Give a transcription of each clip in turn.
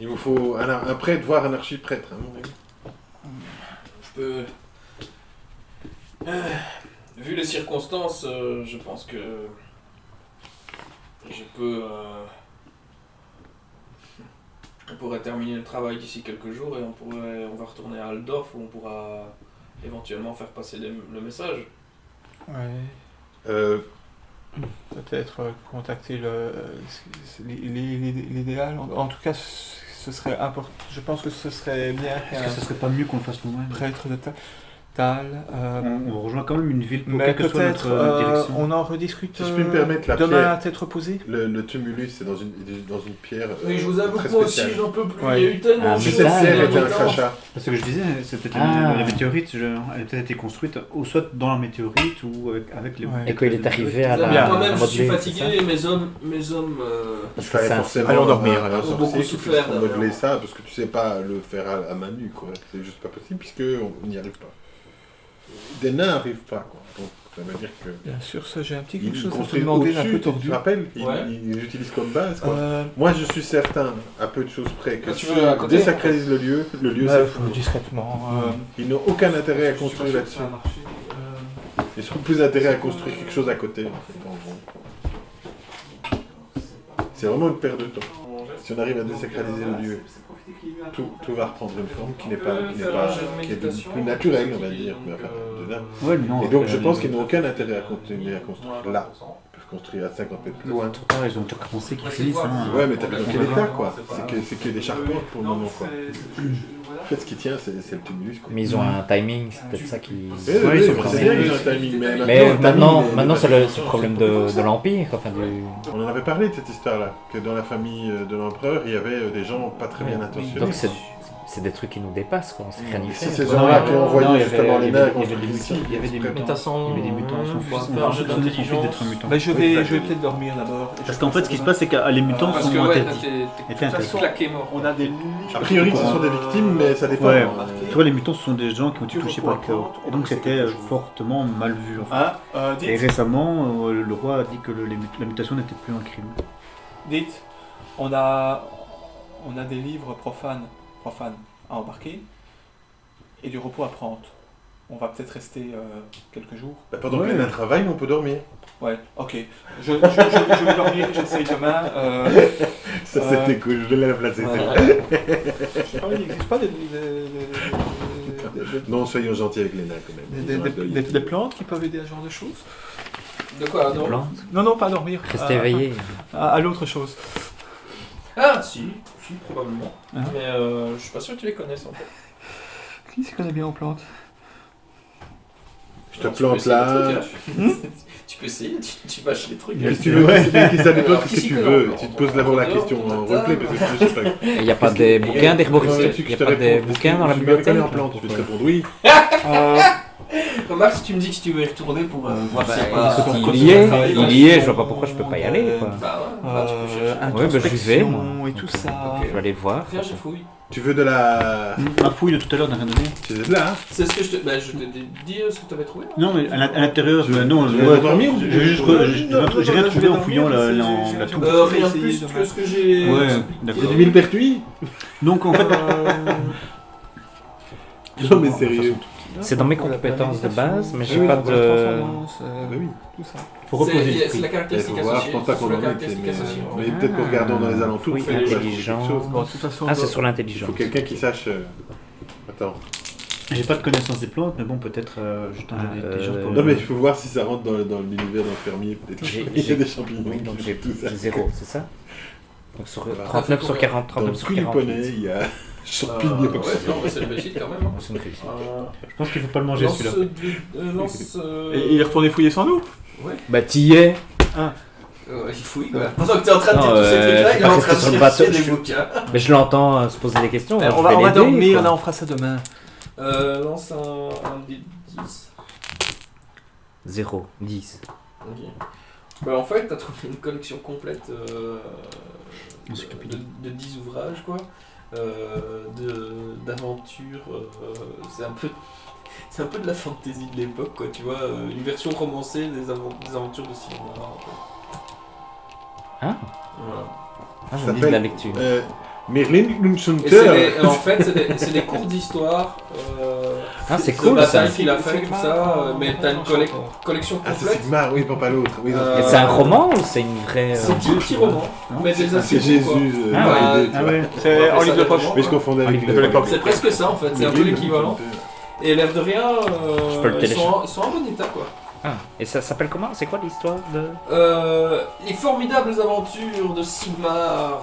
Il vous faut un prêtre, voire un archiprêtre, à mon avis. Je peux... Vu les circonstances, je pense que... Je peux... On pourrait terminer le travail d'ici quelques jours et on va retourner à Aldorf où on pourra éventuellement faire passer le message. Ouais. Peut-être contacter l'idéal. En tout cas, ce serait important. Je pense que ce serait bien Est-ce que ce serait pas mieux qu'on le fasse nous-mêmes? prêtre de Tal. On rejoint quand même une ville pour Mais quelle que soit peut-être notre direction. on en rediscute Si je puis me permettre, la demain pierre- à tête reposée. Le tumulus, c'est dans une pierre. Oui, je vous avoue très que moi aussi spéciale. j'en peux plus, Ouais. il y a eu tellement Ah, de Si choses cette ça, pierre ces était un derniers temps. crachat. C'est ce que je disais, c'est peut-être Ah. la météorite, elle a peut-être été construite ou soit dans la météorite ou avec les... Ouais. Et quand il est arrivé à Bien, la... moi-même à je suis modeler, fatigué c'est et mes hommes Il Parce que fallait ça- forcément Allons dormir, un alors. sorcier Beaucoup qui puisse souffert, modeler d'ailleurs. ça, parce que tu sais pas le faire à main nue, quoi. C'est juste pas possible, puisqu'on n'y arrive pas. Des nains n'arrivent pas, quoi. Donc ça veut dire que... Bien sûr, ça j'ai un petit quelque Ils chose à te construisent demander d'un au-dessus, peu tu tordu. te rappelles Ouais. Ils utilisent comme base, quoi. Euh, Moi, je suis certain, à peu de choses près, que Ah, tu si veux à ils côté désacralisent le lieu c'est fou. discrètement. Ils n'ont aucun intérêt à construire là-dessus. Ils ont plus intérêt à construire quelque chose à côté, en fait, en gros. C'est vraiment une perte de temps. Si on arrive à désacraliser le lieu, tout va reprendre une forme qui est plus naturelle, on va dire. Mais enfin, de là. Ouais, mais non, Et donc, après, je pense qu'ils n'ont aucun intérêt à continuer à construire là. Ils peuvent construire à 50 mètres plus loin. Trop tard, ils ont déjà commencé qu'ils finissent. Hein. Ouais, mais t'as vu dans quel état, quoi. C'est que des charpentes pour le moment, quoi. En fait, ce qui tient, c'est le tumulus, quoi. Mais ils ont un timing, c'est peut-être ça qui... Oui, Ouais, oui, ils sont c'est vraiment- bien qu'ils ont un timing, Mais le timing, maintenant les c'est machins- le problème de l'Empire, enfin du... On en avait parlé de cette histoire-là, que dans la famille de l'empereur, il y avait des gens pas très bien intentionnés. Donc c'est des trucs qui nous dépassent, quoi, on sait rien y Et si faire. ces quoi. gens-là Non, qui ont non, envoyé il y avait- justement les il y nains avait- construire il y avait des ici, mutants, il y avait des Mais mutants. t'as son- Il y avait des mutants, son on va fils, faire un jeu son fils d'intelligence. d'être un mutant. Bah, je vais peut-être dormir d'abord. Parce qu'en fait, ce qui se passe, c'est que les mutants Parce sont que ouais, interdits. t'es Étaient interdits. claqué mort. On a des A priori, ce sont des victimes, mais ça dépend. Ouais, hein. tu vois, les mutants, ce sont des gens qui ont été touchés par le chaos. Et donc, c'était fortement mal vu. En fait. Et dites, récemment, le roi a dit que la mutation n'était plus un crime. dites, on a des livres profanes à embarquer et du repos à prendre. On va peut-être rester quelques jours. Bah, pendant que les nains travaillent, on peut dormir. Ouais, ok. Je vais dormir, j'essaye demain. Ça, c'était cool, je l'ai la placer. Voilà. Il n'existe pas Non, soyons gentils avec les nains, quand même. des plantes qui peuvent aider à ce genre de choses. De quoi, non? Plante, Non, pas à dormir. rester éveillé. À l'autre chose. Ah, si, probablement. Hein? Mais je suis pas sûr que tu les connaisses en fait. Qui se connaît bien aux plantes? Je te Non, tu peux plante essayer là. des trucs, hein. Tu peux essayer, tu bâches les trucs. Qu'est-ce que tu veux? Ça dépend Alors, de ce qui que tu s'y veux. connaît Tu te poses d'abord la question en roleplay, parce que je sais pas. Il n'y a pas des bouquins d'herboristerie, il n'y a pas des bouquins dans la bibliothèque. en plante, je vais te répondre oui. Remarque, si tu me dis que tu veux y retourner pour voir s'il y a Bah, pas... il y est, je vois pas pourquoi je peux pas y aller, quoi. Bah ouais, bah, tu peux chercher. Ouais, bah, j'y vais, moi. Et tout ça. Je vais aller voir. Viens, je fouille. Tu veux de la... Ma fouille de tout à l'heure n'a rien donné. Tu veux de là, hein? C'est ce que je te... Bah, je t'ai dit ce que tu avais trouvé. Non, mais à l'intérieur, non, Tu veux dormir ou j'ai rien trouvé en fouillant la tour. Rien de plus que ce que j'ai... Ouais, Il y a d'accord. du millepertuis? Donc en fait, Non mais sérieux. C'est dans mes compétences de base, mais j'ai Oui, pas bah de... oui. Tout ça. faut reposer C'est l'esprit. la Il caractéristique faut voir, je associée. pense pas C'est qu'on la en ait, caractéristique mais associée. mais peut-être qu'en regardant dans les alentours, Oui, faut trouver intelligent. quelque chose. Bon, de toute façon, Ah, c'est sur Il l'intelligence. faut quelqu'un qui sache... Attends. J'ai pas de connaissance des plantes, mais bon, peut-être juste un jeu d'intelligence pour. Non mais il faut voir si ça rentre dans l'univers d'infirmier, peut-être. J'ai- Il y a des champignons. Oui, donc j'ai tout ça. 0, c'est ça? Donc sur Voilà. 39 sur 40, Dans 39 sur tous les 48. poneys, il y a Ouais, champignons. non, mais c'est une réussite quand même. hein. C'est une réussite. Je pense qu'il faut pas le manger Lance, celui-là. lance... Et il est retourné fouiller sans nous. Bah t'y es. il fouille quoi. Pendant que t'es en train de dire Non, tous ces trucs-là, je il suis est en pas train resté de sur le chercher bateau, des je- bouquins. Mais je l'entends se poser des questions. On je va vais l'aider, dormir, quoi. là on fera ça demain. Lance un dé de 10. 0, 10. Ok. Bah en fait, t'as trouvé une collection complète Encyclopédie. de 10 ouvrages quoi. D'aventures. C'est un peu de la fantaisie de l'époque quoi, tu vois. Une version romancée des aventures de Simon Noir. En fait. Hein Voilà. Ah, Ça je lis de la s'appelle, lecture. Merlin Et Lunchunter. en fait, c'est des cours d'histoire. Ah, c'est de cool ça. bataille qu'il a fait, tout ça. Mais t'as une collection Ah, c'est complète. Sigmar, oui, pas l'autre. Oui, non, Et c'est un roman ou c'est une vraie. C'est un petit roman. Mais des c'est assez Jésus. beaux, quoi. Ah dans ouais. l'idée, tu vois. C'est en livre de poche. Mais je confondais avec livre de l'époque. C'est presque ça en fait, c'est un peu l'équivalent. Et l'air de rien, peux le ils télécharger. sont en bon état quoi. Ah, et ça s'appelle comment? C'est quoi l'histoire de. Les formidables aventures de Sigmar,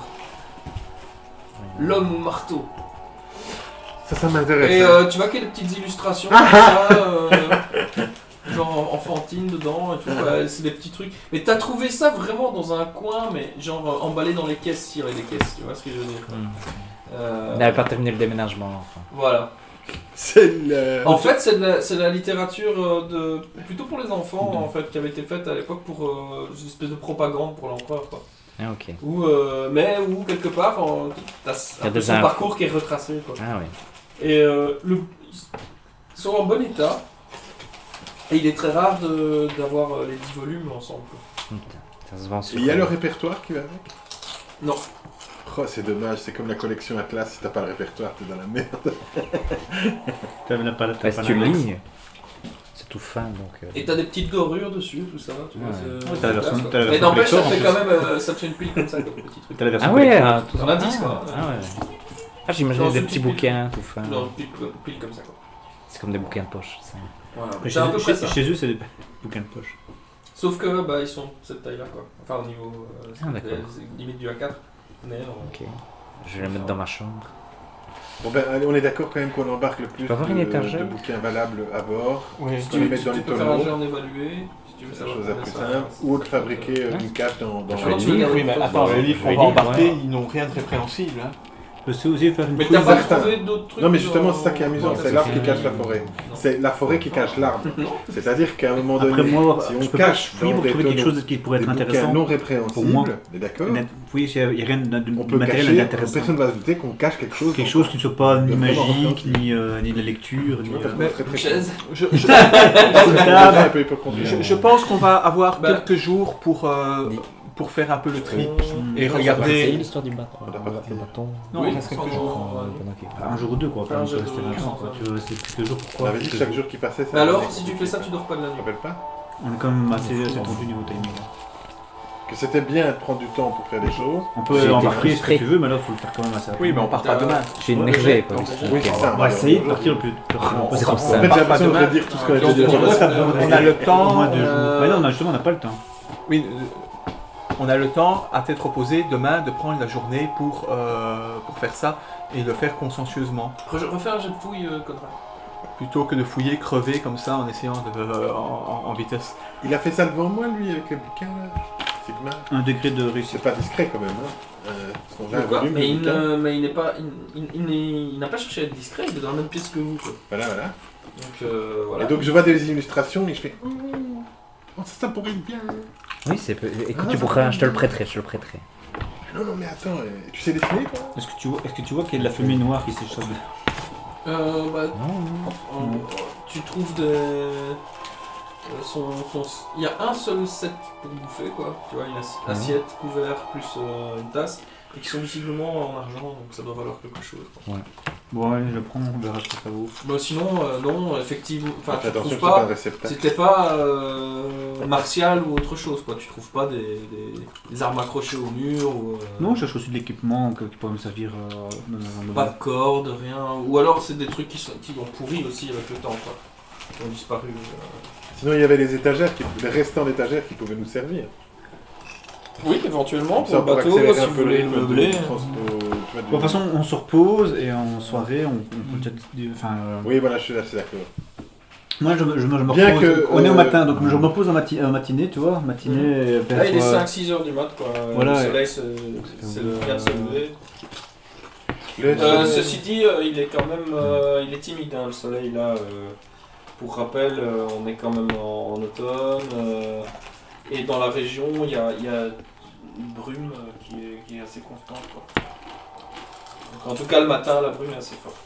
l'homme au marteau. Ça m'intéresse. Et tu vois qu'il y a des petites illustrations comme ça, genre enfantine dedans et tout, ouais, c'est des petits trucs. Mais t'as trouvé ça vraiment dans un coin, mais genre emballé dans les caisses, s'il y avait des caisses, tu vois ce que je veux dire. Il n'avait pas terminé le déménagement. Enfin. Voilà. C'est le... En fait, c'est de la littérature plutôt pour les enfants en fait, qui avait été faite à l'époque pour une espèce de propagande pour l'empereur quoi. Ah, ok. Ou quelque part, t'as Il y a un peu des son infos. parcours qui est retracé quoi. Ah, oui. Et ils sont en bon état. Et il est très rare d'avoir les 10 volumes ensemble. Quoi. Ça se vend sur. Il y a le répertoire qui va avec. Non. Oh, c'est dommage, c'est comme la collection Atlas, si t'as pas le répertoire, t'es dans la merde. T'avais pas la Ouais, si tu le lis, c'est tout fin donc. Et t'as des petites dorures dessus, tout ça. Tu vois, Ouais. T'as la version classe, quoi. Mais collector, n'empêche, ça en fait plus. quand même. Ça te fait une pile comme ça, comme petit truc. T'as la version Ah ouais, collector. tout On a 10 quoi. Ah ouais. Ah, j'imagine Dans des une petits petite bouquins tout fins. Non, une pile comme ça quoi. C'est comme des bouquins de poche. Ça. Voilà. Mais C'est à peu près ça. chez eux, c'est des bouquins de poche. Sauf que ils sont de cette taille là quoi. Enfin au niveau. d'accord. C'est limite du A4. Mais Ok. Je vais les mettre dans ma chambre. Bon ben, allez, on est d'accord quand même qu'on embarque le plus peux avoir une étagère de bouquins valables à bord. Oui. Tu les mets dans les peux faire un tonneaux. jeu en évalué. Si tu veux C'est savoir chose la combien plus ça- simple. Ou de fabriquer Hein une cave dans Je la pense que tu veux garder Oui, mais le attends, poste. les livres qu'on Les va livres, embarquer, ouais. ils n'ont rien de répréhensible. Hein. Je sais aussi faire une Mais quiz. t'as pas certains. trouvé d'autres trucs Non mais justement dans- c'est ça qui est amusant, dans c'est la l'arbre qui société. cache la forêt. Non. C'est la forêt qui cache l'arbre. C'est-à-dire qu'à un moment donné, Après moi, si je on peux pas cache fouiller dans pour des trouver quelque tonneaux chose qui pourrait des être bouquins intéressant. non Pour moi, répréhensibles, t'es d'accord? Oui, il n'y a rien de On peut matériel cacher, intéressant. personne ne va se douter qu'on cache quelque chose. Quelque chose qui ne soit pas ni de vraiment magique, important. ni de la lecture, ni... Parce qu'on est très, Une très chaise. Je, un peu hypochondriaque. je pense qu'on va avoir Bah. quelques jours pour faire un peu le tri et C'est regarder. l'histoire du bâton. On a pas parti. Le bâton. Non, Oui, il reste quelques sans- jours. Un jour ou deux, quoi. Un Pas jour rester ou deux, longtemps, quoi. Tu vois, c'est quelques jours, On pourquoi avait dit que chaque jour qui passait, ça. Mais alors, allait. si tu fais ça, tu dors pas de la Tu nuit. te rappelles pas On est quand même assez tendu niveau timing. là. que c'était bien de prendre du temps pour faire des choses. On peut J'ai été embarquer ce que frustré. tu veux, mais là, il faut le faire quand même assez rapidement. Oui, mais on part pas demain. J'ai énervé quoi. Oui, Oui, c'est ça. On va essayer de partir le plus rapidement c'est possible. comme En ça. fait, j'ai part pas l'impression de demain. redire tout ce qu'on a Donc, dit. on déjà. On a le Au temps. moins 2 jours. Mais non, justement, on n'a pas le temps. Oui, on a le temps à tête reposée demain de prendre la journée pour faire ça et le faire consciencieusement. Refais un jet de fouille, Conrad. Plutôt que de fouiller, crever comme ça en essayant en vitesse. Il a fait ça devant moi, lui, avec le bouquin, là. Sigma. Un degré de réussite. C'est pas discret, quand même, hein. Parce qu'on a un Quoi volume Mais de il bouquin. n'est pas. Il n'a pas cherché à être discret, il est dans la même pièce que vous. Quoi. Voilà, voilà. Donc voilà. Et donc, je vois des illustrations et je fais... Oh, ça pourrait être bien. Oui, c'est. Écoute, tu pourras. Je te le prêterai. Non, non, mais attends, tu sais dessiner, toi? Est-ce que tu vois qu'il y a de la fumée noire qui s'échappe de... Bah, Non. tu trouves des. Il y a un seul set pour bouffer, quoi. Tu vois, une assiette, couvert, plus une tasse. Et qui sont visiblement en argent, donc ça doit valoir quelque chose. Quoi. Bon, allez, je le prends, on verra ce que ça vaut. Bah, sinon, non, effectivement. Enfin, Fais tu attention trouves que c'est pas un pas. réceptacle. C'était pas martial ou autre chose, quoi. Tu trouves pas des armes accrochées au mur ou. Non, je cherche aussi de l'équipement qui pourrait me servir dans un Pas de corde, rien. Ou alors c'est des trucs qui ont pourri aussi avec le temps, quoi. Qui ont disparu. Sinon, il y avait les étagères, les restants d'étagères qui pouvaient nous servir. Oui, éventuellement, Ça, pour le bateau, accélérer si un vous peu voulez le le rythme de meubler. transpo, tu vois, Bon, de toute façon, on se repose et en soirée, on peut déjà... Enfin, Oui, voilà, je suis assez d'accord. moi, je me Bien repose. que, On est au matin, donc je me repose en matinée, tu vois. Matinée, vers, Là, il est 5-6 heures du mat, quoi. Voilà, Le ouais. soleil vient de se lever. Le- Ceci dit, il est quand même il est timide, hein, le soleil, là. Pour rappel, on est quand même en automne. Et dans la région, il y a une brume qui est assez constante, quoi. Donc, en tout cas, le matin, la brume est assez forte.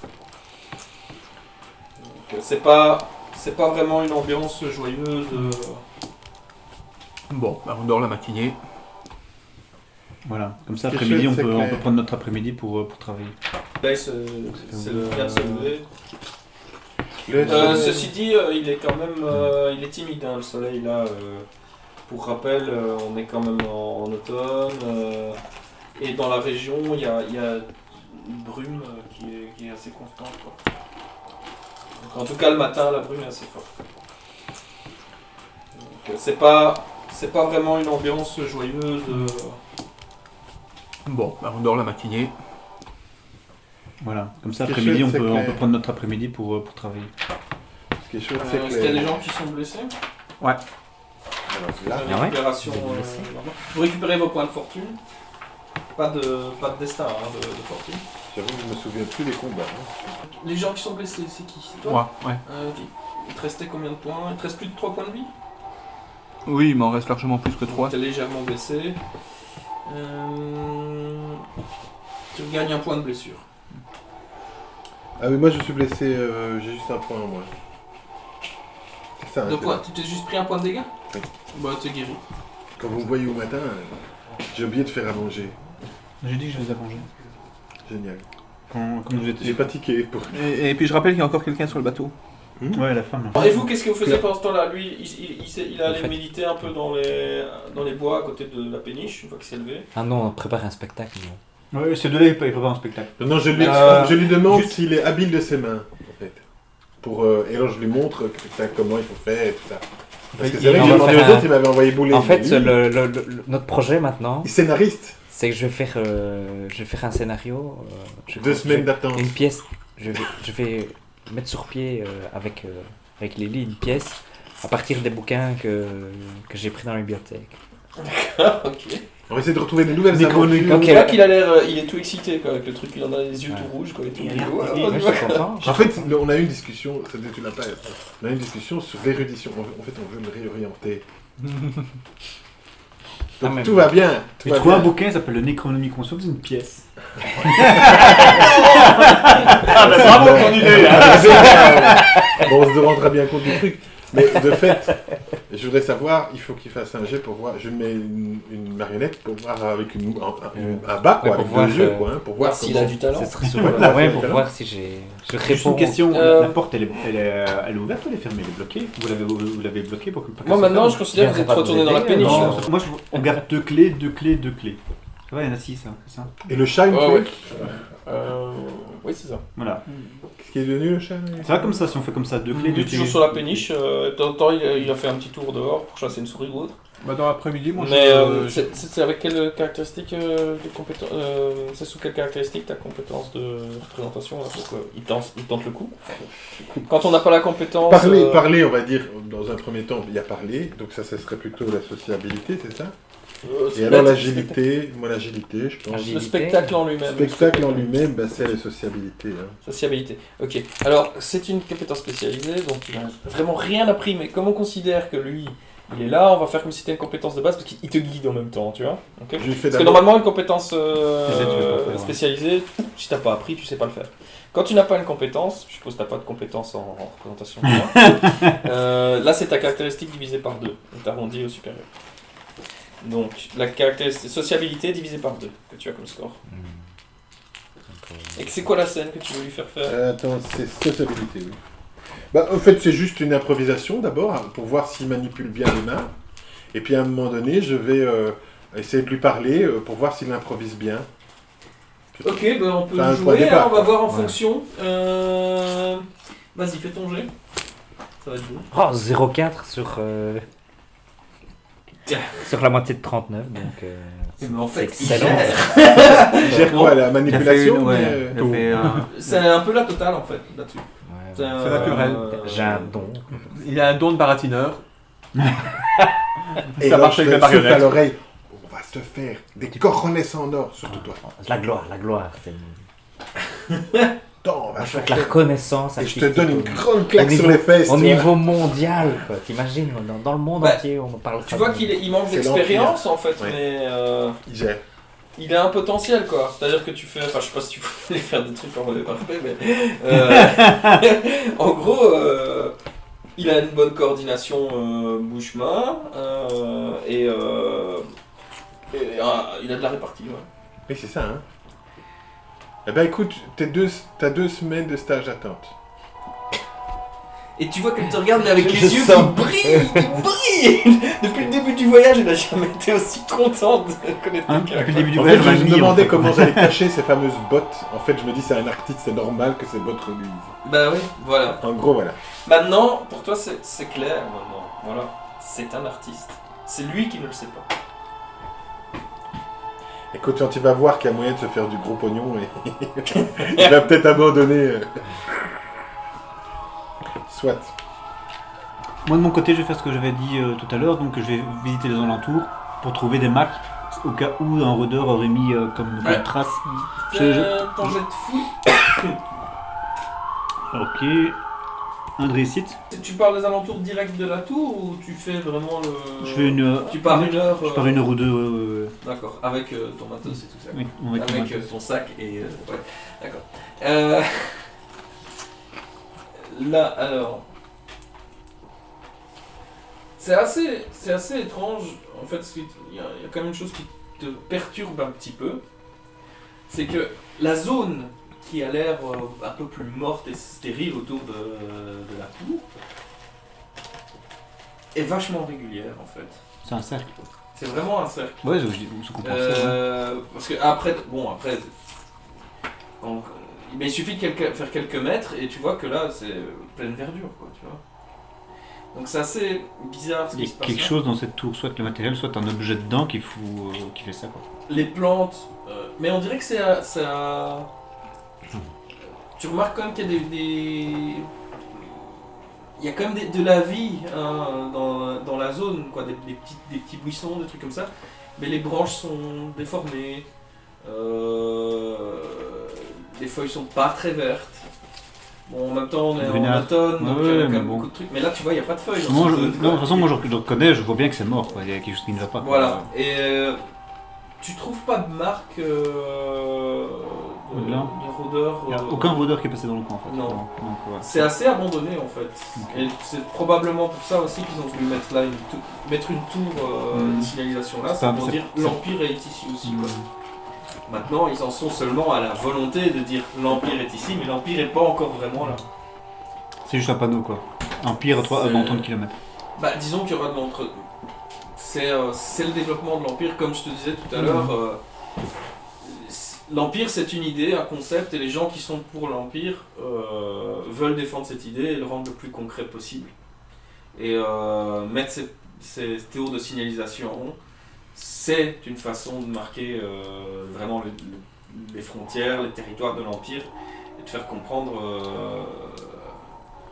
Donc, c'est pas vraiment une ambiance joyeuse. Bon, bah, on dort la matinée. Voilà, comme ça Ce qui est après-midi, on chouette, peut, c'est on que- peut prendre notre après-midi pour travailler. Là, il vient de se lever. Le- Ceci dit, il est quand même il est timide, hein, le soleil là. Pour rappel, on est quand même en automne. Et dans la région, il y a une brume qui est assez constante, quoi. Donc, en tout cas, le matin, la brume est assez forte. Donc, c'est pas vraiment une ambiance joyeuse. Bon, bah, on dort la matinée. Voilà, comme ça Ce qui est après-midi, chouette, on c'est peut, que on les- peut prendre notre après-midi pour travailler. Ce qui est chouette, c'est que Est-ce qu'il y a des gens qui sont blessés? Alors, là, La Ah ouais récupération, blessés. normale. Vous récupérez vos points de fortune. Pas de destin, hein, de fortune. j'avoue que je me souviens plus des combats. Hein. Les gens qui sont blessés, c'est qui? C'est toi? Moi, ouais. Ok. Il te restait combien de points? Il te reste plus de 3 points de vie? Oui, il m'en reste largement plus que 3. Tu es légèrement blessé. Tu gagnes un point de blessure. Ah oui, moi je suis blessé, j'ai juste un point en moins. C'est ça. hein, Deux c'est- points. Tu t'es juste pris un point de dégâts? Oui. Bah, t'es guéri. Quand vous me voyez au matin, j'ai oublié de faire à manger. J'ai dit que je les ai mangés. Génial. Quand vous J'ai étiez... pas tiqué pour. Et puis je rappelle qu'il y a encore quelqu'un sur le bateau. Ouais, la femme. Et vous, qu'est-ce que vous faisiez pendant ce temps-là? Lui, il allait En fait- méditer un peu dans les bois à côté de la péniche, une fois qu'il s'est levé. Ah non, on prépare un spectacle. Non. Ouais, ces deux-là, ils préparent un spectacle. Non, je lui demande s'il est habile de ses mains, en fait. Et alors je lui montre comment il faut faire et tout ça. Parce que c'est vrai que on j'ai va demandé faire aux un- autres, il m'avait envoyé bouler. En fait, Mais lui, notre projet maintenant, il est scénariste. c'est que je vais faire un scénario. 2 semaines d'attente. Une pièce. Je vais mettre sur pied avec Lily une pièce à partir des bouquins que j'ai pris dans la bibliothèque. Ok. On va essayer de retrouver des nouvelles Des aventures. Ok. On voit qu'il a l'air, il est tout excité quoi, avec le truc, il en a les yeux Ouais. tout rouges quoi. Et tout. Et Il dit, regarde, ouais, et- on Ouais, y je va. suis content. En fait, on a eu une discussion, tu l'as pas. On a eu une discussion sur l'érudition. En fait, on veut le réorienter. Donc, mais tout bon. va bien. Tout J'ai va trouvé un bien. bouquin, il s'appelle le Necronomicon, c'est une pièce. Ah, mais bravo ton idée! Bon, on se rendra bien compte du truc. Mais de fait, je voudrais savoir, il faut qu'il fasse un jet pour voir. Je mets une marionnette pour voir avec un bas, quoi, pour avec voir, deux yeux, quoi, hein, pour voir S'il a du talent. Ce serait sur Voilà, ouais, c'est pour le voir si j'ai. Je Juste réponds. une question, Euh, la porte, elle est ouverte ou elle est fermée? Elle est bloquée? Vous l'avez bloquée pour que pas Moi qu'elle se maintenant, ferme? je considère que vous êtes Viendrait pas retourné vous dans la aider, péniche. non. là. Moi, on garde 2 clés, 2 clés, 2 clés. Ouais, il y en a 6, hein, c'est ça. Et le chat, il me Ouais, fait. Oui, c'est ça. Voilà. Qu'est-ce qui est devenu le chat? Ça va comme ça, si on fait comme ça, 2 clés, Il 2 est toujours sur la péniche. De temps en temps, il a fait un petit tour dehors pour chasser une souris ou autre. Bah, dans l'après-midi, moi Mais je. c'est avec quelle caractéristique de compétence c'est sous quelle caractéristique ta compétence de représentation là, pour qu'il tente le coup. Quand on n'a pas la compétence. Parler, on va dire, dans un premier temps, il y a parler, donc ça serait plutôt la sociabilité, c'est ça? Et alors l'agilité, moi l'agilité, je pense. Le spectacle en lui-même. Le spectacle en lui-même, bah, c'est la sociabilité. Hein. Sociabilité. Ok. Alors, c'est une compétence spécialisée, donc il n'a vraiment rien appris, mais comme on considère que lui, il est là, on va faire comme si c'était une compétence de base, parce qu'il te guide en même temps, tu vois. Ok. Je lui fais Parce que d'abord. normalement, une compétence tu veux pas faire, ouais. spécialisée, si t'as pas appris, tu sais pas le faire. Quand tu n'as pas une compétence, je suppose que t'as pas de compétence en représentation, tu vois. Là, c'est ta caractéristique divisée par 2, et t'arrondis au supérieur. Donc, la caractéristique sociabilité divisée par 2, que tu as comme score. Et c'est quoi la scène que tu veux lui faire faire Attends, c'est sociabilité, oui. Bah, en fait, c'est juste une improvisation d'abord, hein, pour voir s'il manipule bien les mains. Et puis à un moment donné, je vais essayer de lui parler pour voir s'il improvise bien. Ok, ben on peut Enfin, un point jouer, de départ, hein, on va quoi. voir en Ouais. fonction. Vas-y, fais ton jet. Ça va être bon. Oh, 0,4 sur la moitié de 39, donc Mais en fait, c'est il excellent. gère. Il gère quoi, la manipulation ouais, mais, il a fait un... C'est un peu la totale en fait, là-dessus. Ouais, C'est un- naturel. j'ai un don. Il a un don de baratineur. Et Ça alors, marche je avec te les marionnettes. souffle à l'oreille. On va se faire des coronets en or, surtout toi. La gloire, c'est Attends, on va se la faire. reconnaissance. Et je te donne une artistique grande claque au sur niveau- les fesses. au tu vois. niveau mondial, quoi. T'imagines, dans le monde Bah, entier, on en parle. Tu vois qu'il manque C'est d'expérience en fait, Ouais. mais Il gère. il a un potentiel quoi. C'est-à-dire que tu fais, enfin je sais pas si tu voulais faire des trucs en mode parfait, mais en gros, il a une bonne coordination bouche-main Et, il a de la répartie, ouais. Oui, c'est ça, hein. Eh ben écoute, t'as 2 semaines de stage d'attente. Et tu vois qu'elle te regarde mais avec Je les yeux sens. qui brillent. Depuis le début du voyage, elle n'a jamais été aussi contente de connaître Hein, quelqu'un. depuis le début du En fait, voyage, je on me l'a mis, en demandais fait. comment j'allais cacher ces fameuses bottes. En fait, je me dis, c'est un artiste, c'est normal que ces bottes reluisent. Bah oui, voilà. En gros, voilà. Maintenant, pour toi, c'est clair. Maintenant, voilà, c'est un artiste. C'est lui qui ne le sait pas. Écoute, quand il va voir qu'il y a moyen de se faire du gros pognon, et il va peut-être abandonner. Soit. Moi de mon côté, je vais faire ce que j'avais dit tout à l'heure, donc je vais visiter les alentours pour trouver des marques au cas où un rôdeur aurait mis comme Ouais. trace. Ton jet de fouille. Ok. Un Drécite. Tu parles des alentours directs de la tour ou tu fais vraiment le. Je fais une. Tu pars une heure. Je pars une heure ou deux. D'accord, avec ton matos et tout ça. Oui, avec Avec ton sac et. Ouais, d'accord. Là, alors. C'est assez étrange. En fait, il y a quand même une chose qui te perturbe un petit peu. C'est que la zone qui a l'air un peu plus morte et stérile autour de la tour est vachement régulière en fait. C'est un cercle. C'est vraiment un cercle. Ouais, je comprends ça. Parce que après, mais il suffit de faire quelques mètres et tu vois que là c'est pleine verdure quoi, tu vois. Donc c'est assez bizarre ce Il qui y se a passe. quelque là. chose dans cette tour, soit le matériel, soit un objet dedans qui fait ça quoi. Les plantes, mais on dirait que tu remarques quand même qu'il y a il y a quand même de la vie hein, dans la zone, quoi, des petits buissons, des trucs comme ça. Mais les branches sont déformées, les feuilles sont pas très vertes. Bon, en même temps, on est en Brunard. automne, donc Ouais, il y a quand mais même bon. beaucoup de trucs. Mais là, tu vois, il n'y a pas de feuilles. Non, dans de cette- toute façon, moi je le reconnais, je vois bien que c'est mort quoi. Il y a quelque chose qui ne va pas. quoi. Voilà. Et tu trouves pas de marque de Là. rôdeur. Il n'y a aucun rôdeur qui est passé dans le coin en fait. Non. Donc, ouais. C'est assez abandonné en fait. Ok. Et c'est probablement pour ça aussi qu'ils ont voulu mettre là mettre une tour de signalisation là, c'est pour C'est- dire c'est- l'Empire est ici aussi. Quoi. Maintenant, ils en sont seulement à la volonté de dire l'Empire est ici, mais l'Empire n'est pas encore vraiment là. C'est juste un panneau quoi. Empire à 30 km. Bah, disons qu'il y aura de l'entre. C'est le développement de l'Empire, comme je te disais tout à l'heure. L'Empire, c'est une idée, un concept, et les gens qui sont pour l'Empire veulent défendre cette idée et le rendre le plus concret possible. Et mettre ces théories de signalisation, c'est une façon de marquer vraiment les frontières, les territoires de l'Empire, et de faire comprendre,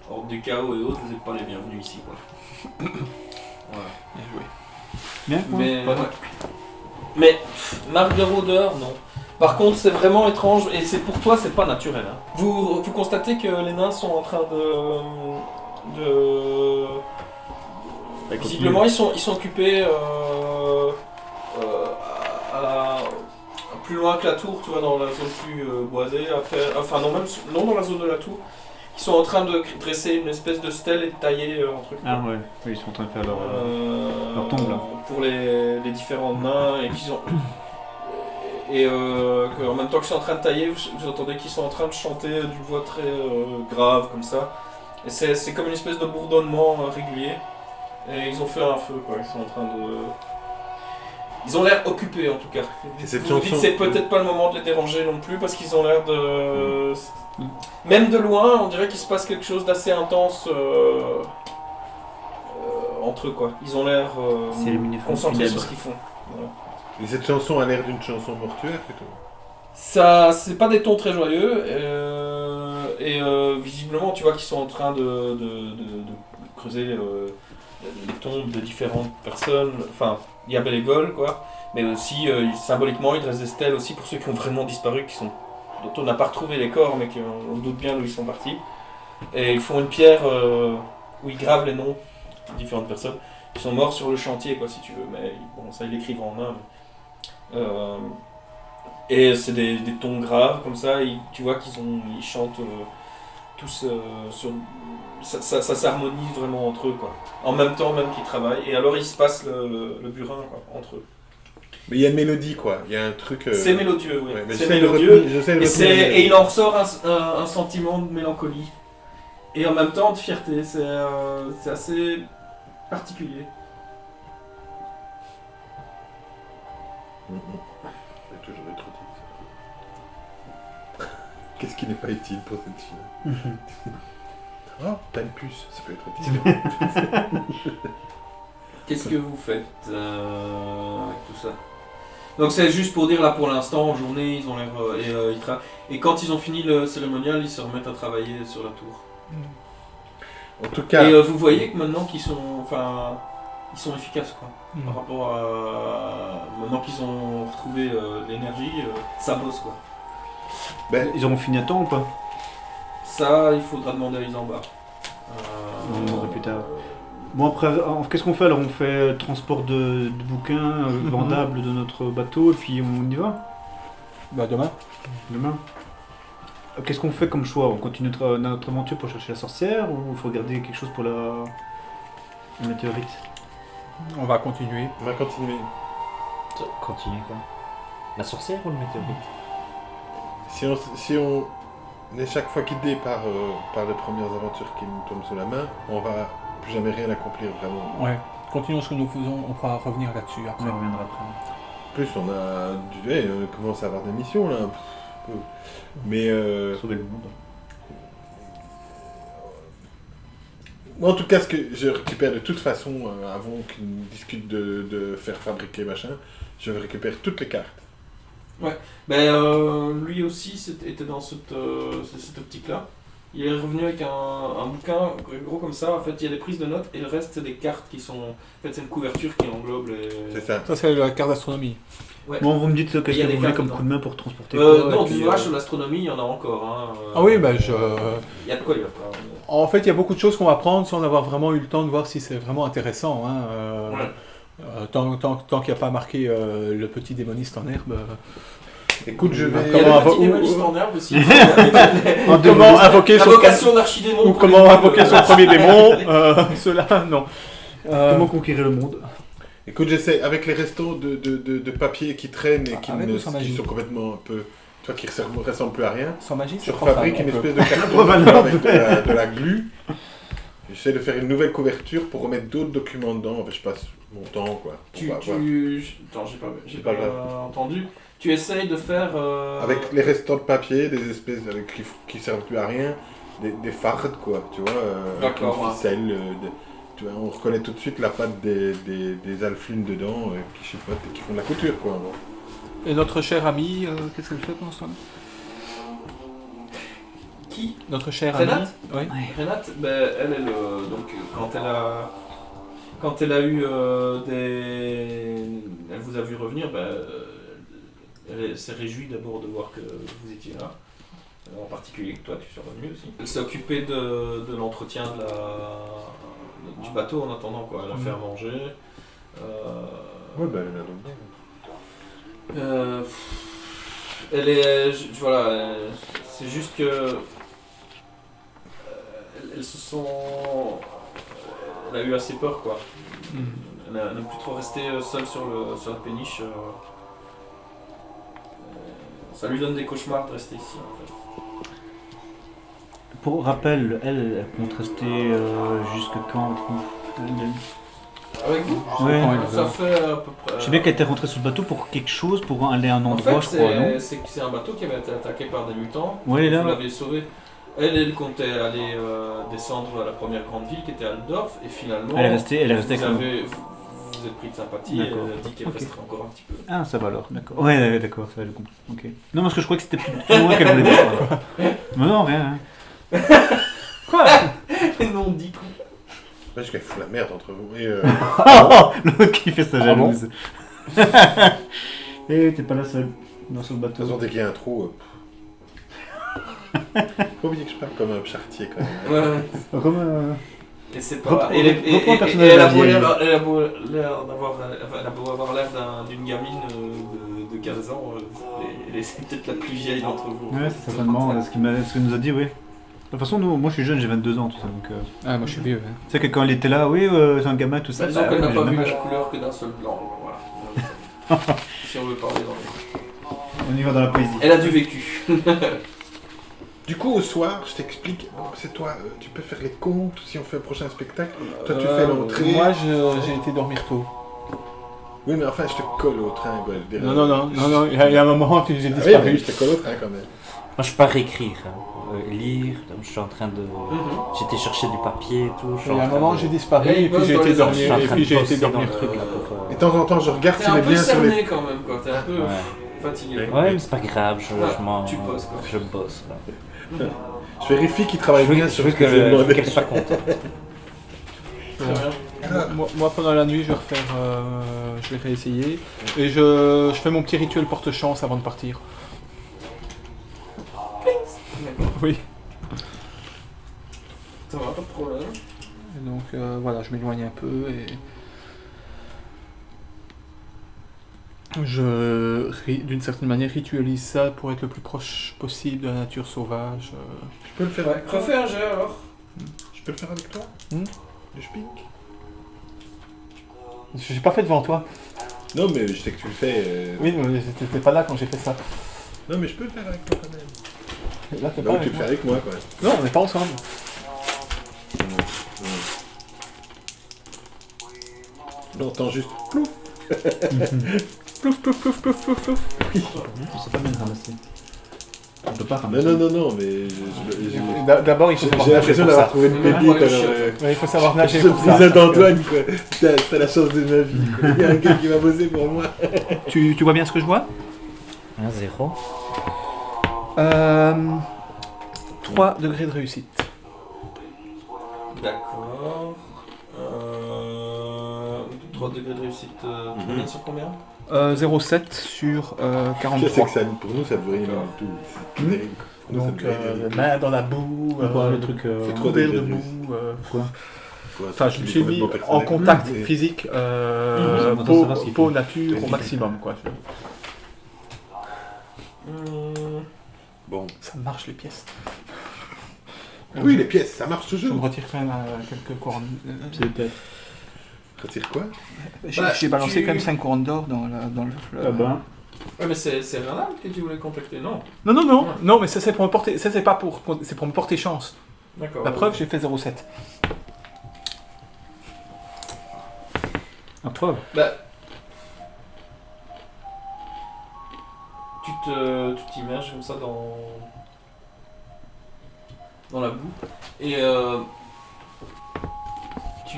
hors du chaos et autres, vous n'êtes pas les bienvenus ici. Quoi. Voilà. Bien joué. Bien. Mais, Voilà. ouais. Mais marque de rôdeur, non. Par contre, c'est vraiment étrange et c'est pour toi, c'est pas naturel. Hein. Vous constatez que les nains sont en train visiblement, ils sont occupés plus loin que la tour, tu vois, dans la zone plus boisée, non dans la zone de la tour. Ils sont en train de dresser une espèce de stèle et de tailler un truc. Ah ouais, oui, ils sont en train de faire leur tombe, là. Pour les différents nains et qu'ils ont en même temps qu'ils sont en train de tailler, vous entendez qu'ils sont en train de chanter d'une voix très grave comme ça. Et c'est comme une espèce de bourdonnement régulier. Et ils ont fait un feu quoi. Ils sont en train de. Ils ont l'air occupés en tout cas. Et cette Vous dites chanson- c'est peut-être pas le moment de les déranger non plus parce qu'ils ont l'air de. Même de loin, on dirait qu'il se passe quelque chose d'assez intense entre eux quoi. Ils ont l'air C'est les concentrés sur ce qu'ils font. Voilà. Et cette chanson a l'air d'une chanson mortuaire plutôt. Ça, c'est pas des tons très joyeux visiblement tu vois qu'ils sont en train de creuser les tombes de différentes personnes. Enfin, il y a Bellégol quoi, mais aussi symboliquement ils dressent des stèles aussi pour ceux qui ont vraiment disparu, dont on n'a pas retrouvé les corps mais qu'on se doute bien d'où ils sont partis. Et ils font une pierre où ils gravent les noms de différentes personnes qui sont morts sur le chantier quoi si tu veux, mais bon ça ils l'écrivent en main. Et c'est des tons graves comme ça, et tu vois ils chantent tous ça s'harmonise vraiment entre eux quoi. En même temps même qu'ils travaillent, et alors il se passe le burin quoi, entre eux. Mais il y a une mélodie, quoi. Il y a un truc... C'est mélodieux, oui. Ouais, mais C'est j'essaie de mélodieux. retenir- j'essaie de Et, retenir la et il en ressort un sentiment de mélancolie. Et en même temps de fierté. C'est assez particulier. J'ai toujours été trop dit. Qu'est-ce qui n'est pas utile pour cette fille? Oh, t'as une puce, ça peut être utile. Qu'est-ce que vous faites avec tout ça? Donc c'est juste pour dire là pour l'instant en journée ils ont l'air et quand ils ont fini le cérémonial ils se remettent à travailler sur la tour. En tout cas, Et vous voyez que maintenant qu'ils sont ils sont efficaces quoi. Par rapport à maintenant qu'ils ont retrouvé l'énergie ça bosse quoi. ben, Ils auront fini à temps ou pas? Ça il faudra demander à Isambard. On demandera plus tard. Bon après, qu'est-ce qu'on fait alors? On fait transport de bouquins vendables de notre bateau et puis on y va? Bah demain. Demain. Qu'est-ce qu'on fait comme choix? On continue notre aventure pour chercher la sorcière ou il faut regarder quelque chose pour la météorite? On va continuer. on va continuer. Continue quoi. La sorcière ou le météorite? Si on est chaque fois guidé par les premières aventures qui nous tombent sous la main, on va plus jamais rien accomplir vraiment. Ouais. Continuons ce que nous faisons, on pourra revenir là-dessus après. On reviendra après. En plus, on commence à avoir des missions là. Mais Sur des mondes. moi, en tout cas, ce que je récupère de toute façon, avant qu'on discute de faire fabriquer machin, je récupère toutes les cartes. Lui aussi était dans cette optique-là. Il est revenu avec un bouquin gros comme ça. En fait, il y a des prises de notes et le reste, c'est des cartes qui sont. En fait, c'est une couverture qui englobe les. C'est ça. Ça c'est la carte d'astronomie. Ouais. Bon, vous me dites qu'est-ce Il y a que des vous voulez cartes comme dedans. coup de main pour transporter quoi, Non, et du puis, ouvrage sur l'astronomie, il y en a encore. Hein, Ah oui, bah Il y a de quoi, il y a pas. En fait, il y a beaucoup de choses qu'on va prendre sans avoir vraiment eu le temps de voir si c'est vraiment intéressant. Hein. Ouais. Tant qu'il n'y a pas marqué le petit démoniste en herbe. Écoute, je Il y a vais. Il y a Comment le petit avo- démoniste en herbe aussi. Comment invoquer La son vocation d'archidémon. ou comment invoquer son premier démon Cela, non. Comment conquérir le monde? Écoute, j'essaie avec les restos de papier qui traînent et qui, Avec ou sans qui magie sont complètement un peu. Tu vois, qui ressemblent plus à rien. Sans magie, Je c'est refabrique une profane, on espèce de carton Profane. avec de la glu. J'essaie de faire une nouvelle couverture pour remettre d'autres documents dedans. En fait, je passe mon temps, quoi. Attends, j'ai pas pas grave. entendu. Tu essayes de faire. Avec les restants de papier, des espèces qui servent plus à rien, des fardes, quoi, tu vois, avec D'accord, une ouais. ficelle, tu vois, on reconnaît tout de suite la patte des alflines dedans, qui chipotent et qui font de la couture, quoi. Bon. Et notre chère amie, qu'est-ce qu'elle fait pendant ce temps-là? Qui? Notre chère amie. Renate Oui. Renate, ben, elle donc quand elle a eu elle vous a vu revenir, ben, elle s'est réjouie d'abord de voir que vous étiez là. En particulier que toi tu sois revenu aussi. Elle s'est occupée de l'entretien du bateau en attendant quoi. Elle a fait à manger. Ouais, bah, elle a donc bien. Elle est, voilà, c'est juste que elles se sont, elle a eu assez peur quoi. Elle n'a plus trop resté seule sur la péniche. Ça lui donne des cauchemars de rester ici en fait. Pour rappel, elle compte rester jusque quand? Avec vous Ouais. Ça fait à peu près. Je sais bien qu'elle était rentrée sur le bateau pour quelque chose, pour aller à un En endroit, fait, je crois, non? c'est un bateau qui avait été attaqué par des mutants. Ouais, Vous là. l'avez sauvé. Elle comptait aller descendre à la première grande ville qui était Altdorf et finalement Elle est restée vous avec nous. vous êtes pris de sympathie et elle D'accord. a dit qu'elle Ok. resterait encore un petit peu. Ah, ça va alors, d'accord. Ouais, d'accord, ça va, j'ai compris. Ok. Non, parce que je crois que c'était plus loin qu'elle voulait dire. Quoi. Mais non, rien. Hein. Quoi? Non, dit quoi? Ouais, je qu'elle fout la merde entre vous. Et, L'autre qui fait sa Ah bon jalouse. Et t'es pas la seule dans ce de toute bateau. façon, dès qu'il y a un trou. Faut oublier que je parle comme un chartier, quand même. Ouais. Comme Et c'est pas. Reprends- Et reprends le personnage elle de a la beau vieille. l'air avoir l'air d'une gamine de 15 ans. Elle est peut-être la plus vieille d'entre vous. Ouais, c'est certainement ce qu'il nous a dit, oui. De toute façon, moi je suis jeune, j'ai 22 ans, tout ça. Donc, Ah, moi je suis vieux. Hein. tu sais que quand elle était là, oui, c'est un gamin, tout ça. Disons bah, qu'elle ouais, n'a mais pas j'ai vu même la âge. couleur que d'un seul blanc. Voilà. si on veut parler dans On y va dans la poésie. Elle a du vécu. Du coup, au soir, je t'explique. Bon, c'est toi, tu peux faire les comptes si on fait un prochain spectacle. Toi, tu fais l'entrée. Moi, j'ai été dormir tôt. Oui, mais enfin, je te colle au train, quoi. Je dirais. Non, il y a un moment où j'ai Ah oui, disparu. mais je te colle au train quand même. Moi, je pars écrire, lire. Donc, je suis en train de. J'étais chercher du papier et tout. Il y a un moment où j'ai disparu Et et puis j'ai été dormir. Et puis j'ai été dormir le tôt. truc là pour. Et de temps en temps, je regarde T'es s'il un est peu bien sur les. cerné quand même, quoi. T'es un peu fatigué. Ouais. Ouais, mais c'est pas grave, je m'en. tu bosses, quoi. Je bosse là. Je vérifie qu'il travaille bien sur ce que que je lui ai demandé. qu'elle soit contente. Très bien. Moi, pendant la nuit, je vais refaire, je vais réessayer. Et je fais mon petit rituel porte-chance avant de partir. Oui. Ça va, pas de problème. Et donc voilà, je m'éloigne un peu et d'une certaine manière, ritualise ça pour être le plus proche possible de la nature sauvage. Je peux le faire Ouais, avec toi. refais un jet alors. Je peux le faire avec toi. Le schpink. J'ai pas fait devant toi. Non, mais je sais que tu le fais. Oui, mais t'étais pas là quand j'ai fait ça. Non, mais je peux le faire avec toi quand même. Là, t'es Bah, pas tu avec le moi. fais avec moi, quoi. Non, on n'est pas ensemble. J'entends juste plouf. Plouf, plouf, plouf, plouf, plouf, plouf. C'est pas bien de ramasser. On peut pas Non, ramasser. non, non, non, mais D'abord, il faut savoir j'ai nager l'impression pour d'avoir ça. trouvé une pépite. Ouais, alors, Ouais, il faut savoir nager je pour suis ça. Lisa d'Antoine, quoi. T'as la chance de ma vie, quoi. Il y a un gars qui va bosser pour moi. Tu vois bien ce que je vois 1-0. 3 degrés de réussite. D'accord. 3 degrés de réussite, combien sur combien 0,7 sur Qu'est-ce que 43. c'est que ça pour nous, ça veut rien dire du tout. C'est terrible. Pour nous, ça Donc, veut rien dire du tout. main dans la boue, Quoi, le truc. c'est trop couvert de degrés de boue. Quoi, Enfin, je me il est suis mis complètement en personnel. contact Et- physique, on va peau, savoir ce qu'il peau fait. nature au maximum. Quoi. Bon. Ça marche les pièces. Oui, les pièces, ça marche Je me toujours. retire quand même quelques couronnes. C'est peut-être. Retire quoi? J'ai balancé quand même 5 couronnes d'or dans le fleuve. Ah ben. Ouais, mais c'est Renal que tu voulais contacter, non? Non, mais ça c'est pour me porter. Ça c'est pas pour. C'est pour me porter chance. D'accord. La preuve, j'ai fait 0,7. La preuve. Bah. Tu t'immerges comme ça dans la boue et tu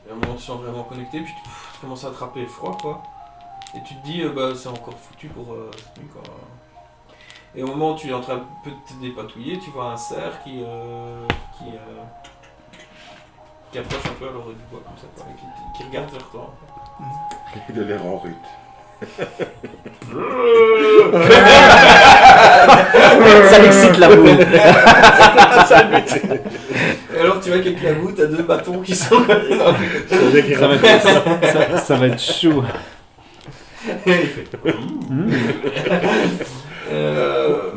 à un moment tu sens vraiment connecté puis tu commences à attraper froid quoi et tu te dis bah c'est encore foutu pour cette nuit quoi. Et au moment où tu es en train un peu de te dépatouiller, tu vois un cerf qui approche un peu à l'oreille du bois comme ça quoi, et qui regarde vers toi. Il a l'air en rut. Ça excite la boule. Et alors tu vois qu'avec la boue, t'as 2 bâtons qui sont collés dans le- C'est vrai qu'il Ça va rentre. être, ça va être chaud. Et il fait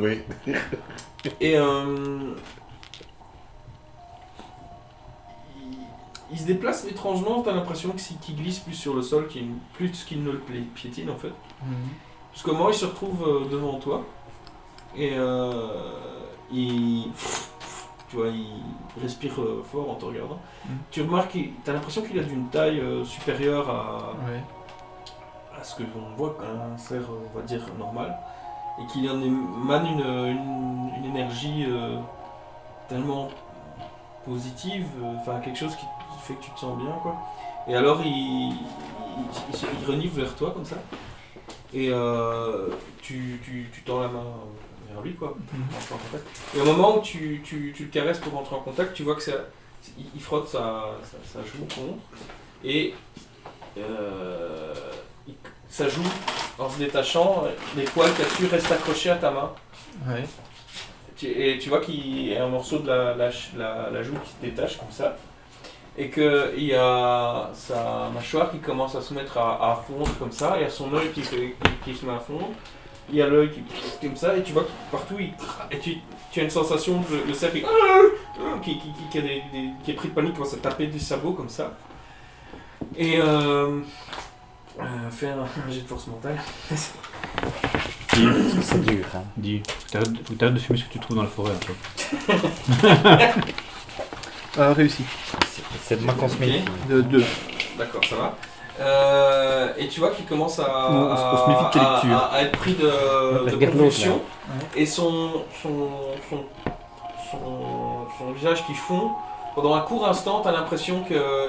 Oui. et il se déplace étrangement, t'as l'impression qu'il glisse plus sur le sol plus qu'il ne le piétine en fait. Jusqu'au moment où il se retrouve devant toi et tu vois, il respire fort en te regardant. Tu remarques, t'as l'impression qu'il a d'une taille supérieure à ce que l'on voit qu'un cerf, on va dire, normal, et qu'il en émane une énergie tellement positive, enfin quelque chose qui fait que tu te sens bien quoi. Et alors il renifle vers toi comme ça, et tu tends la main vers lui quoi, pour entrer en contact. Et au moment où tu le caresses pour entrer en contact, tu vois que il frotte sa joue contre, et sa joue, en se détachant, les poils qu'il y a dessus restent accrochés à ta main. Ouais. Et tu vois qu'il y a un morceau de la joue qui se détache comme ça. Et qu'il y a sa mâchoire qui commence à se mettre à fondre comme ça. Il y a son œil qui se met à fondre. Il y a l'œil qui comme ça. Et tu vois que partout, et tu as une sensation de le cerf qui est pris de panique, commence à taper du sabot comme ça. Et fais un jet de force mentale. C'est dur, hein. Dis, faut que t'arrêtes de fumer ce que tu trouves dans la forêt, un peu. Réussi. C'est de moi qu'on se met. De 2. D'accord, ça va. Et tu vois qu'il commence On se méfie de tes lectures. à être pris de Regarde convulsion. l'autre, Et son visage qui fond. Pendant un court instant, t'as l'impression que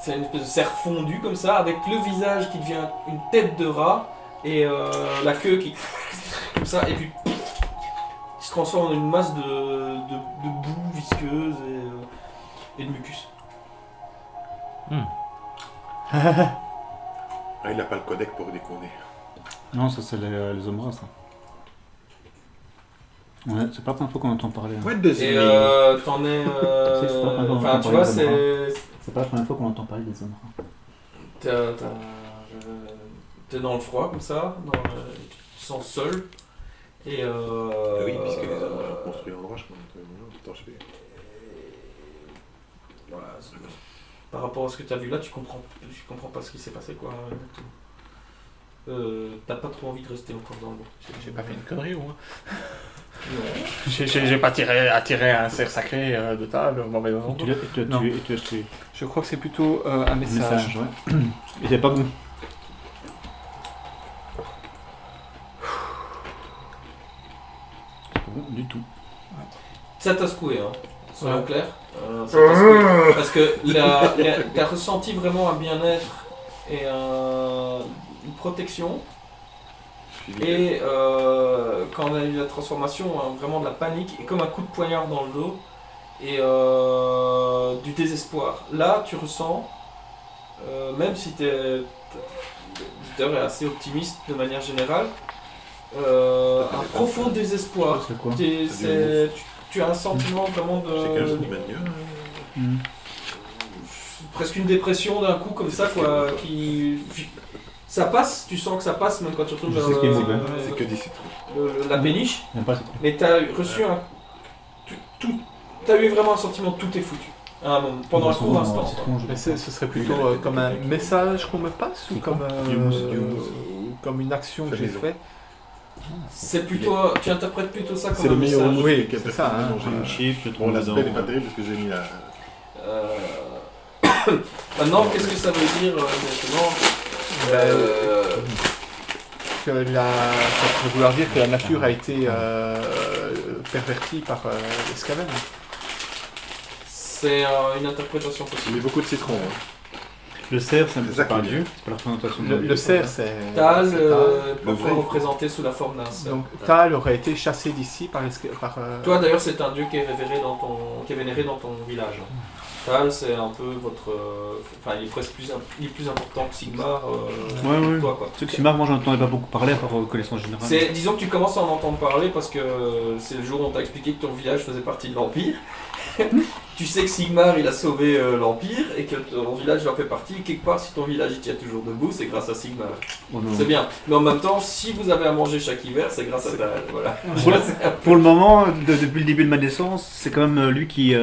c'est une espèce de cerf fondu comme ça, avec le visage qui devient une tête de rat et la queue qui comme ça, et puis il se transforme en une masse de boue visqueuse et de mucus. Ah, il a pas le codec pour déconner. Non, ça c'est les hommes ça. Ouais, c'est pas la première fois qu'on entend parler. Hein. What does Et it mean? t'en es. C'est pas la première fois qu'on Enfin, entend tu parler vois, des c'est. C'est pas la première fois qu'on entend parler des hommes. T'es dans le froid comme ça, tu te sens seul. Et Oui, puisque les hommes ont construit l'endroit, je pense. Attends, je fais. Voilà, par rapport à ce que tu as vu là, tu comprends pas ce qui s'est passé quoi. T'as pas trop envie de rester encore dans le bois. J'ai pas fait une connerie, moi. Non. J'ai pas attiré un cerf sacré de table au mauvais moment. Tu l'as tué, et tu as tué. Je crois que c'est plutôt un message. Ouais. Et c'est pas bon. C'est pas bon du tout. Ça t'a secoué, hein. Soyons clairs. Ça t'a secoué. Parce que t'as ressenti vraiment un bien-être et une protection. Et quand on a eu la transformation, hein, vraiment de la panique et comme un coup de poignard dans le dos et du désespoir. Là, tu ressens, même si Peter est assez optimiste de manière générale, un profond désespoir. C'est quoi? Tu as un sentiment vraiment C'est quel de souvenir? presque une dépression d'un coup comme ça quoi, qui ça passe, tu sens que ça passe même quand tu retournes Je sais qu'il est mauvais. C'est que des citrons. la péniche, J'aime pas cette truc. mais t'as reçu t'as eu vraiment un sentiment que tout est foutu à un moment, pendant un court instant. Mais ce serait plutôt comme un message qu'on me passe ou comme, Du mousse. ou comme une action que Fait j'ai maison. fait. C'est plutôt, tu interprètes plutôt ça comme C'est un le meilleur message. mousse Oui, que c'est ça, hein. personne n'a mangé. Chiffre, je Bon, trouve l'aspect dedans. n'est pas terrible parce que j'ai mis la. Maintenant, qu'est-ce que ça veut dire maintenant Que ça pourrait vouloir dire que la nature a été pervertie par les Skaven. C'est une interprétation J'ai possible. mis beaucoup de citron. Hein. Le cerf, c'est C'est ça pas un qui est dieu. C'est pas la représentation d'un Le dieu. cerf, c'est Tal, c'est Tal. parfois vrai. représenté sous la forme d'un cerf. Donc Tal aurait été chassé d'ici par les Toi d'ailleurs c'est un dieu qui est vénéré dans ton village. Tal c'est un peu votre... Enfin il est presque plus important que Sigmar Ouais, ouais. toi quoi. Ceux que Simar, moi j'en entendais pas beaucoup parler par connaissance générale. Disons que tu commences à en entendre parler parce que c'est le jour où on t'a expliqué que ton village faisait partie de l'Empire. Tu sais que Sigmar il a sauvé l'Empire et que ton village en fait partie. Et quelque part si ton village il tient toujours debout c'est grâce à Sigmar. Oh, non. C'est bien. Mais en même temps si vous avez à manger chaque hiver c'est grâce à Tal. Voilà. Pour le moment, depuis le début de ma naissance, c'est quand même lui qui.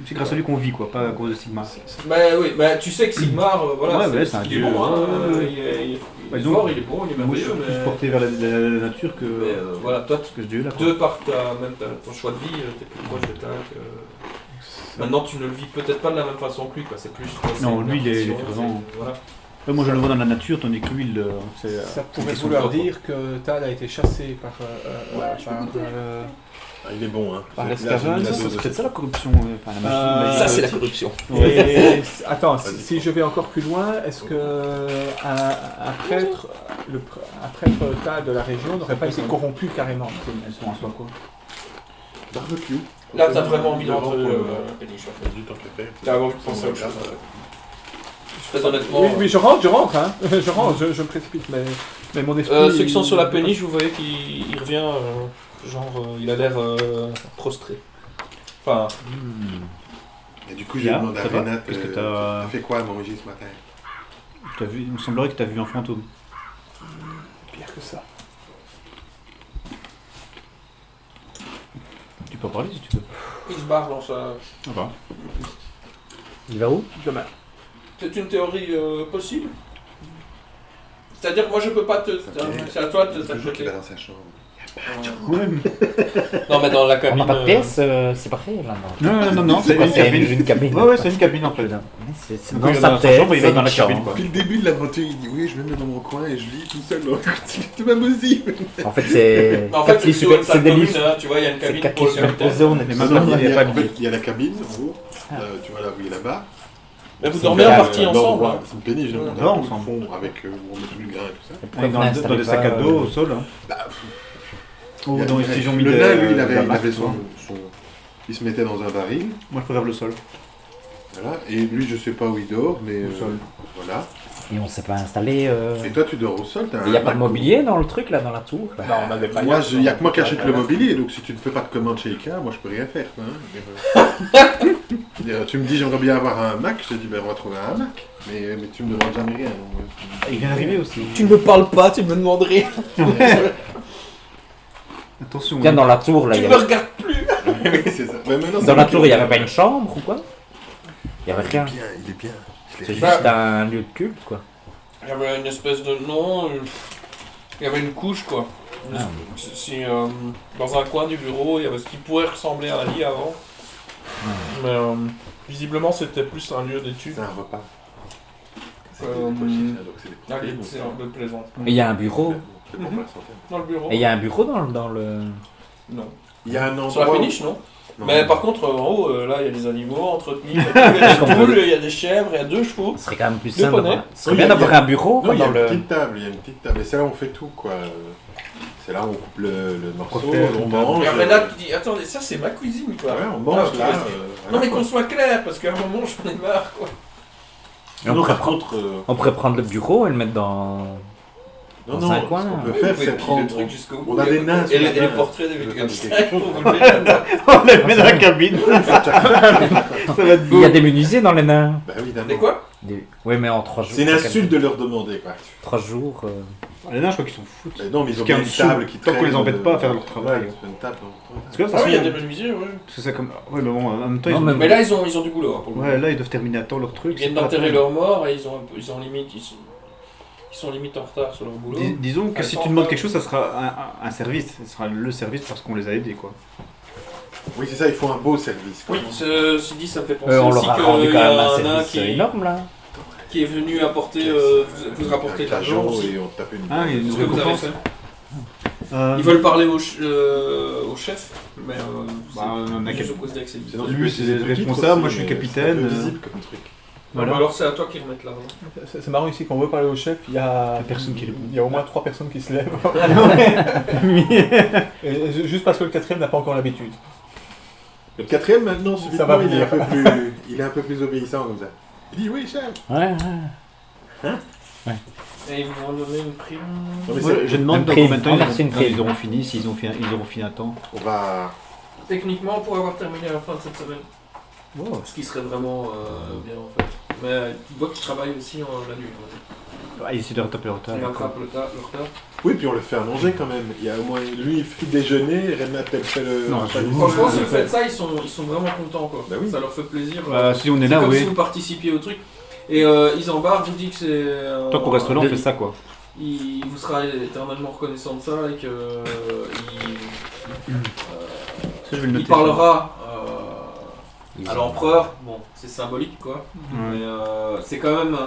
C'est grâce à lui qu'on vit, quoi, pas à cause de Sigmar. Bah oui, bah tu sais que Sigmar, voilà, Ouais, ouais, c'est un il est dieu. bon, hein, Ouais, il est Ouais, donc, fort, il est bon, il est Moi je suis merveilleux, plus mais... porté vers la nature mais, que voilà, toi, ce dieu là. Quoi. de par ton choix de vie, t'es plus proche de Tal que... Maintenant, tu ne le vis peut-être pas de la même façon que lui, quoi. C'est plus... Non, c'est lui, il est une vraiment- c'est- Voilà. Ouais, moi je le vois dans la nature, tandis que lui, c'est. Ça pourrait c'est son vouloir propre. dire que Tal a été chassé par Ah, il est bon. Hein. Par Là, les j'ai mis Skaven, la ça, dose C'est aussi. peut-être ça la corruption, enfin la magie. Ça, c'est la corruption. Et attends, si je vais encore plus loin, est-ce que un prêtre, un prêtre Tal de la région n'aurait pas été corrompu carrément? Elles sont en soi quoi. Barbecue. Là, t'as vraiment envie d'entrer Devant le pour péniche, en Vas-y, tant que faire. T'as envie de penser à autre chose. Très honnêtement... Oui, je rentre, hein. Je rentre, je me précipite, mais mon esprit... ceux qui sont sur la péniche, vous voyez qu'il revient, il a l'air prostré. Enfin, Et du coup, j'ai Bien, demandé à ça va. Renat, Qu'est-ce que t'as- t'as fait quoi à manger ce matin? Il me semblerait que tu as vu un fantôme. Pire que ça. Tu peux en parler si tu veux. il se barre dans sa... Ah bah. Il va où? Demain. C'est une théorie possible. C'est-à-dire que moi je peux pas te... C'est à toi de Toujours qu'il t'appliquer. va dans sa chambre. Non mais dans la On cabine... n'a pas de pièce, c'est parfait là. Non, c'est quoi, une c'est cabine. une cabine. Ouais, c'est une cabine en fait. C'est Donc, dans il va sa dans sa tête, chambre, il va c'est dans une la cabine, chambre. quoi. Depuis le début de l'aventure, il dit oui, je me mets dans mon coin et je lis tout seul. Donc, c'est pas possible. En fait, c'est En fait, 4 lits c'est sur une c'est salle des commune, lits. hein, tu vois, il y a une C'est cabine 4 pour lits le capitaine. superposés, on est Mais pas maintenant, dans Il y a, pas de en fait, lit. il y a la cabine en haut. Ah. Tu vois là où il est là-bas. Mais vous C'est dormez en bien, partie ensemble. L'endroit, hein. c'est une péniche, Ouais. on dort a tout ensemble. le fond avec où on met tout le grain et tout ça. Pourquoi vous Dans n'installez des pas, sacs à dos au sol. Hein. Bah, Ou il y a- dans les il y a- pigeons mis le des- nain, lui, il de la avait marque, son... Il se mettait dans un baril. Moi, je préfère le sol. Voilà. Et lui, je sais pas où il dort, mais Au sol. voilà. Et on s'est pas installé. Et toi, tu dors au sol. Il n'y a pas de mobilier dans le truc là, dans la tour là. Non, on avait pas. Moi, il y a que moi qui achète le mobilier, donc si tu ne fais pas de commande chez Ikea, moi je peux rien faire. Hein. Je veux dire, tu me dis j'aimerais bien avoir un Mac, je te dis ben on va trouver un Mac, mais tu me demandes jamais rien. donc, Il vient d'arriver aussi. Tu ne me parles pas, tu me demandes rien. Attention. Tiens, dans la tour là, Tu il y me avait- regardes plus. Oui, c'est ça. Mais maintenant, c'est dans la moi tour, qui- il n'y avait pas une chambre ou quoi? Il n'y avait rien. Il est bien. Je l'ai C'est réussi. juste un lieu de culte quoi. Il y avait une espèce de... Non, il y avait une couche quoi. Une Ah. dans un coin du bureau, il y avait ce qui pourrait ressembler à un lit avant. Mais visiblement c'était plus un lieu d'études. C'est un repas. C'est Euh, des pois chiches, hein, donc c'est des Ah, petits c'est un peu plaisant. Et il y a un bureau. C'est pour pas la santé. Dans le bureau Et il y a un bureau dans le. Non. Il y a un endroit. Sur la péniche, non. Non. Mais par contre, en haut, là, il y a des animaux entretenus. Il y a des poules, il y a des chèvres, il y a 2 chevaux. Ce serait quand même plus Deux simple. poneys. Ce serait Oui, bien il y a- d'avoir un bureau Non, quoi, il y a dans une le. petite table, il y a une petite table. Et c'est là où on fait tout, quoi. C'est là où on coupe le morceau, Préfère on une mange. Il y a Renate qui dit attendez, ça c'est ma cuisine quoi. Ouais, on mange Ah, là. ok. Non, mais qu'on soit clair, parce qu'à un moment j'en ai marre quoi. Et on Non, pourrait par contre. On pourrait prendre le bureau et le mettre dans. Non, Dans non, un ce coin, qu'on là. peut Vous faire, pouvez c'est plier prendre. le truc jusqu'au bout. On a des nains sur Et la les table. portraits de Je vais faire Wittgenstein quelque chose. pour vous lever la table. On les met dans la cabine. Ça va être Il y a des menuisiers dans les nains. Bah oui, Des quoi Oui, mais en 3 jours. C'est une insulte de leur demander, quoi. 3 jours. Les nains, je crois qu'ils s'en foutent. Mais non, mais ils ont Parce qu'il y a bien une un dessous, table qui tant qu'on traîne, les embête pas à faire leur travail. c'est une table. Parce que là, de toute Ah façon, oui, il y a des menuisiers, ouais. Parce que c'est comme. Ouais, mais bon, en même temps, Non, ils mais- ont- Mais là, ils ont du boulot. Hein, pour le Ouais, là, ils doivent terminer à temps leur truc. Ils viennent c'est pas d'enterrer la leur mort et ils ont limite. Ils sont limite en retard sur leur boulot. peine. Disons que Elles si sont tu demandes pas- quelque chose, ça sera un service. Ce sera le service parce qu'on les a aidés, quoi. Oui, c'est ça, il faut un beau service. quoi. Oui, ceci dit, ça me fait penser On aussi leur a qu'il rendu y quand même a un un nain service énorme là. qui est venu apporter, vous rapporter de l'argent aussi. Et on te tape une. Ah, il Ce nous que vous avez récompense. fait. Ils veulent parler au chef, mais Bah, on a je quel- suppose que c'est lui. Sinon, Lui, tu peux c'est utiliser le le titre responsable, aussi, moi, je suis mais capitaine, C'est un peu visible comme truc. Voilà. Voilà. Alors c'est à toi qui remettent l'argent. C'est marrant ici, quand on veut parler au chef, il y a personne qui répond. Il y a au moins 3 personnes qui se lèvent. Et juste parce que le 4ème n'a pas encore l'habitude. Le 4ème, maintenant, Ça subitement, va il est un venir. peu plus, il est un peu plus obéissant comme ça. Il dit oui, chef. Ouais. Et ils vous ont donné une prime. Non, mais Ouais, c'est- je demande Une dans prime. combien de temps On verse une prime. ils auront fini, s'ils ont fini à temps. on va. Techniquement, pour avoir terminé à la fin de cette semaine. Wow. Ce qui serait vraiment bien en fait. Mais tu vois qu'ils travaillent aussi la nuit. Ah, ils essaient de retaper le retard. Ils rattrapent le retard. Oui, puis on le fait à manger quand même. Il y a au moins lui, il fait déjeuner, Renate, elle fait le. Non, repas je- du Franchement, soir. si vous faites ça, ils sont vraiment contents quoi. Bah oui. Ça leur fait plaisir. Bah, si on est C'est là, comme si oui. vous participiez au truc. Et Isambard vous dit que c'est. Tant qu'on reste là, on fait ça, quoi. Il vous sera éternellement reconnaissant de ça et que Ça, je vais le noter. il parlera à l'empereur. Bon, c'est symbolique quoi. Ouais. Mais c'est quand même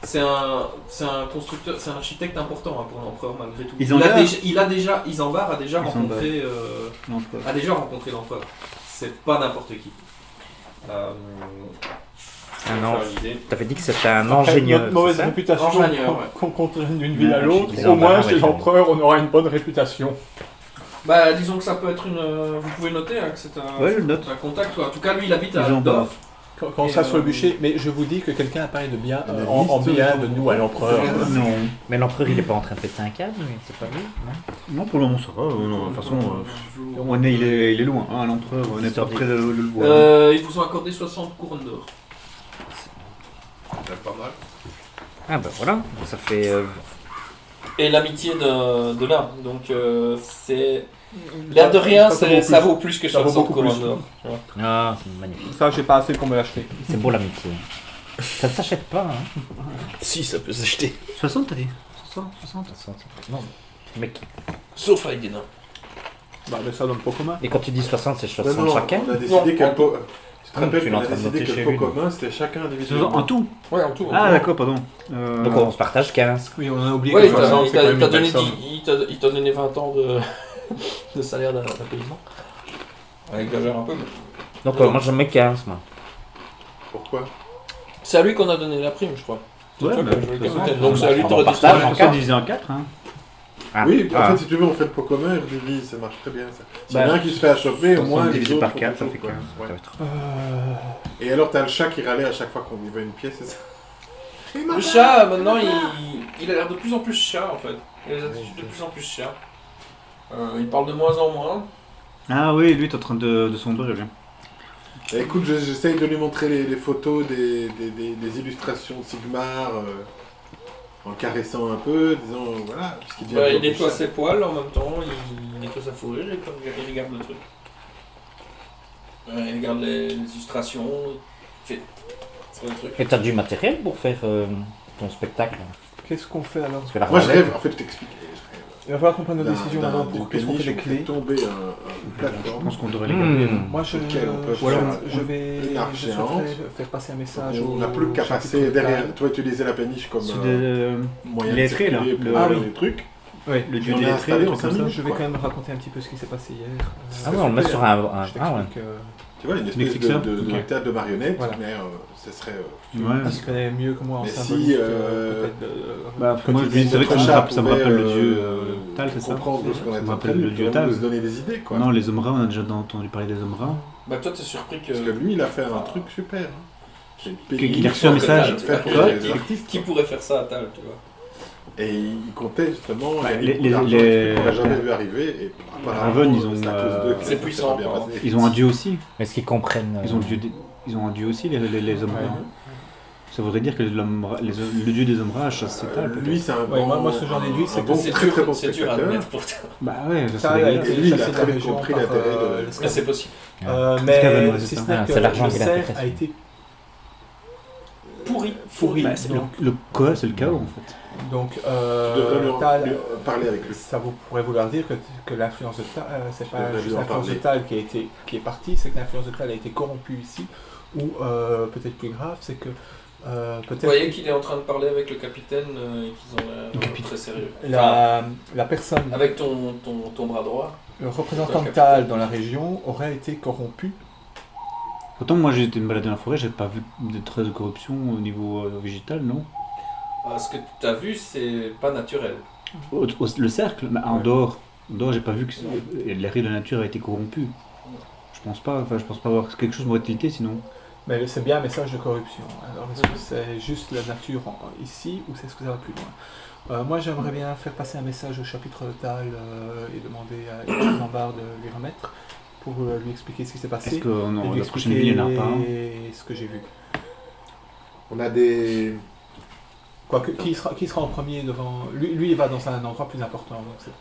c'est un constructeur, c'est un architecte important hein, pour l'empereur malgré tout. Isambard a déjà rencontré Non, c'est pas- a déjà rencontré l'empereur. C'est pas n'importe qui. Ah non. pour faire une idée. T'avais dit que c'était un Après, ingénieur. notre mauvaise c'est ça réputation Ingénieur, ouais. qu'on traîne d'une ville à Ouais, l'autre, chez les au moins embarras, chez ouais. l'empereur, on aura une bonne réputation. Bah disons que ça peut être une. Vous pouvez noter hein, que c'est un, Ouais, je le note. un contact. Quoi. En tout cas, lui il habite à Les embarras. Dorf. Quand on Et, sera sur le bûcher, mais je vous dis que quelqu'un a parlé de bien, La en liste, bien de nous à l'empereur. Non. Mais l'empereur il est pas en train de péter un câble, mais c'est pas lui. Non Non, pour le moment, ça va. Non, de toute façon, il est loin, hein, l'empereur. On est pas près de le voir. Ils vous ont accordé 60 couronnes d'or. C'est pas mal. Ah bah voilà, ça fait. Et l'amitié de là. Donc c'est L'air de rien, Ça ça vaut plus que Ça vaut 60 beaucoup plus. couronnes d'or. Ah, c'est magnifique. Ça, j'ai pas assez pour me l'acheter. C'est beau l'amitié. Ça ne s'achète pas, hein. Si, ça peut s'acheter. 60 t'as dit 60 Non, mec. Sauf avec des nains. Bah, mais ça dans le pot commun. Et quand tu dis 60, c'est 60 Non, chacun? on a décidé que le pot... Tu te Ah, rappelles tu qu'on l'es en a train de décidé noter que le chez pot lui. commun, c'était chacun individuellement. En tout Ouais, en tout. Ah d'accord, pardon. Donc on se partage 15. Oui, on a oublié Ouais, que 60, c'est quand même une belle somme. il t'a donné 20 ans de salaire d'un paysan. On exagère un peu, mais... Donc moi je mets 15, moi. Pourquoi? C'est à lui qu'on a donné la prime, je crois. Ouais, toi mais qui as joué le de toute façon, capitaine. Donc c'est à lui on que t'aurais partage distribué. en Ça divisé en 4, hein. Ah. Oui, en Ah. fait, si tu veux, on fait le pot commun et redivise, ça marche très bien ça. S'il y en Bah, a un qui se fait achoper, au moins les divisé autres par font 4, ça tout, fait quoi. 15. Ouais. Ça va être- Et alors, t'as le chat qui râlait à chaque fois qu'on lui veut une pièce, c'est ça? Le chat, maintenant, il a l'air de plus en plus chat, en fait. Il a des attitudes de plus en plus chat. Il parle de moins en moins. Ah oui, lui, t'es en train de sombrer, lui. Et écoute, j'essaye de lui montrer les photos des illustrations de Sigmar en le caressant un peu, disant voilà, ce qui devient. Il un peu nettoie chat. ses poils en même temps, il nettoie sa fourrure et il regarde le truc. Il regarde les illustrations, il fait le truc. Et t'as du matériel pour faire ton spectacle? Qu'est-ce qu'on fait alors? Parce que la Moi, je relève- rêve, en fait, je t'explique. Il va falloir qu'on prenne nos D'un- décisions d'un- maintenant d'une pour qu'est-ce qu'on fait des péniche, on clés. fait tomber une Je plateforme. pense qu'on devrait les garder. Moi, je Lequel on peut je- faire je vais une arche je géante. souhaiterais faire passer un message On n'a au plus qu'à chapitre passer derrière. local. Toi, utiliser la péniche comme Ceux de... moyen de lettrés, là, circuler le- pour Ah aller oui. les trucs. Oui, Le dieu On des a lettrés, installé le en truc comme 5 ça. minutes. je vais quoi. quand même raconter un petit peu ce qui s'est passé hier. Ah ouais, on le met sur un... Je Ah ouais. t'explique. Tu vois, une espèce Netflixer. de Ok. théâtre de marionnettes, Voilà. mais ce serait. Ouais. Tu connais mieux que moi en Mais symbolique. si, peut-être Bah, moi, je Quand dis, c'est vrai que ça me notre rappelle, chat ça me rappelle le pouvait, dieu Tal, c'est ça? comprendre ce qu'on Ça est me en rappelle train de le dieu nous Tal. donner des idées, quoi. Non, les hommes rats, on a déjà entendu parler des hommes rats. Bah toi t'es surpris que... Parce que lui, il a fait un truc super. Hein. J'ai payé Qu'il a reçu un message. faire pour Quoi les artistes. Qui pourrait faire ça à Tal, tu vois? Et il comptait justement Bah, gagner les- beaucoup d'argent, les- qu'on n'a jamais vu arriver. Et apparemment, Raven, ils ont, c'est à cause d'eux que c'est ça puissant, s'est bien quoi. passé. Ils ont un dieu aussi. Est-ce qu'ils comprennent Ils ont, ils ont un dieu aussi, les hommes Ouais. rats. Ça voudrait dire que le dieu des hommes rats chasse ses Tal, Lui, c'est un Ouais, bon. moi, ce que j'en ai déduit, c'est un que bon, C'est très très bon dur à spectateur. admettre pour toi. Bah ouais, ça Tal serait a dégueulasse. été lui, il a chassé de très la vite région compris par l'intérêt de- l'esclavage. Mais c'est possible. Scaven, Mais ouais, c'est si ça. ce n'est Ah, que c'est l'argent le qui cerf l'intéresse. a été Pourri. pourri. Bah, c'est donc, le quoi, c'est le chaos en fait. donc Tu devrais Tal, lui parler avec lui. ça vous pourrait vouloir dire que l'influence de Tal, c'est pas devrais juste lui en l'influence de parler. Tal qui est partie, c'est que l'influence de Tal a été corrompue ici, ou peut-être plus grave, c'est que Vous peut-être voyez qu'il est en train de parler avec le capitaine et qu'ils ont Le l'air capitaine. très sérieux. la personne, Avec ton bras droit. le représentant de Le Tal capitaine. dans la région aurait été corrompu. Pourtant, moi j'ai été me balader dans la forêt, j'ai pas vu de traces de corruption au niveau végétal, non. Ce que tu as vu, c'est pas naturel. Le cercle, mais en Ouais. dehors, j'ai pas vu que les règles de la nature a été corrompues. Je pense pas avoir quelque chose m'aurait tilté sinon. Mais c'est bien un message de corruption. Alors est-ce que c'est juste la nature ici ou est-ce que ça va plus loin? Moi j'aimerais bien faire passer un message au chapitre Tal et demander à Étienne Lambard de lui remettre pour lui expliquer ce qui s'est passé. Est-ce que et non, lui la prochaine ville, il n'y en a pas un ce que j'ai vu. On a des. Quoique, qui sera en premier devant... Lui il va dans un endroit plus important. Donc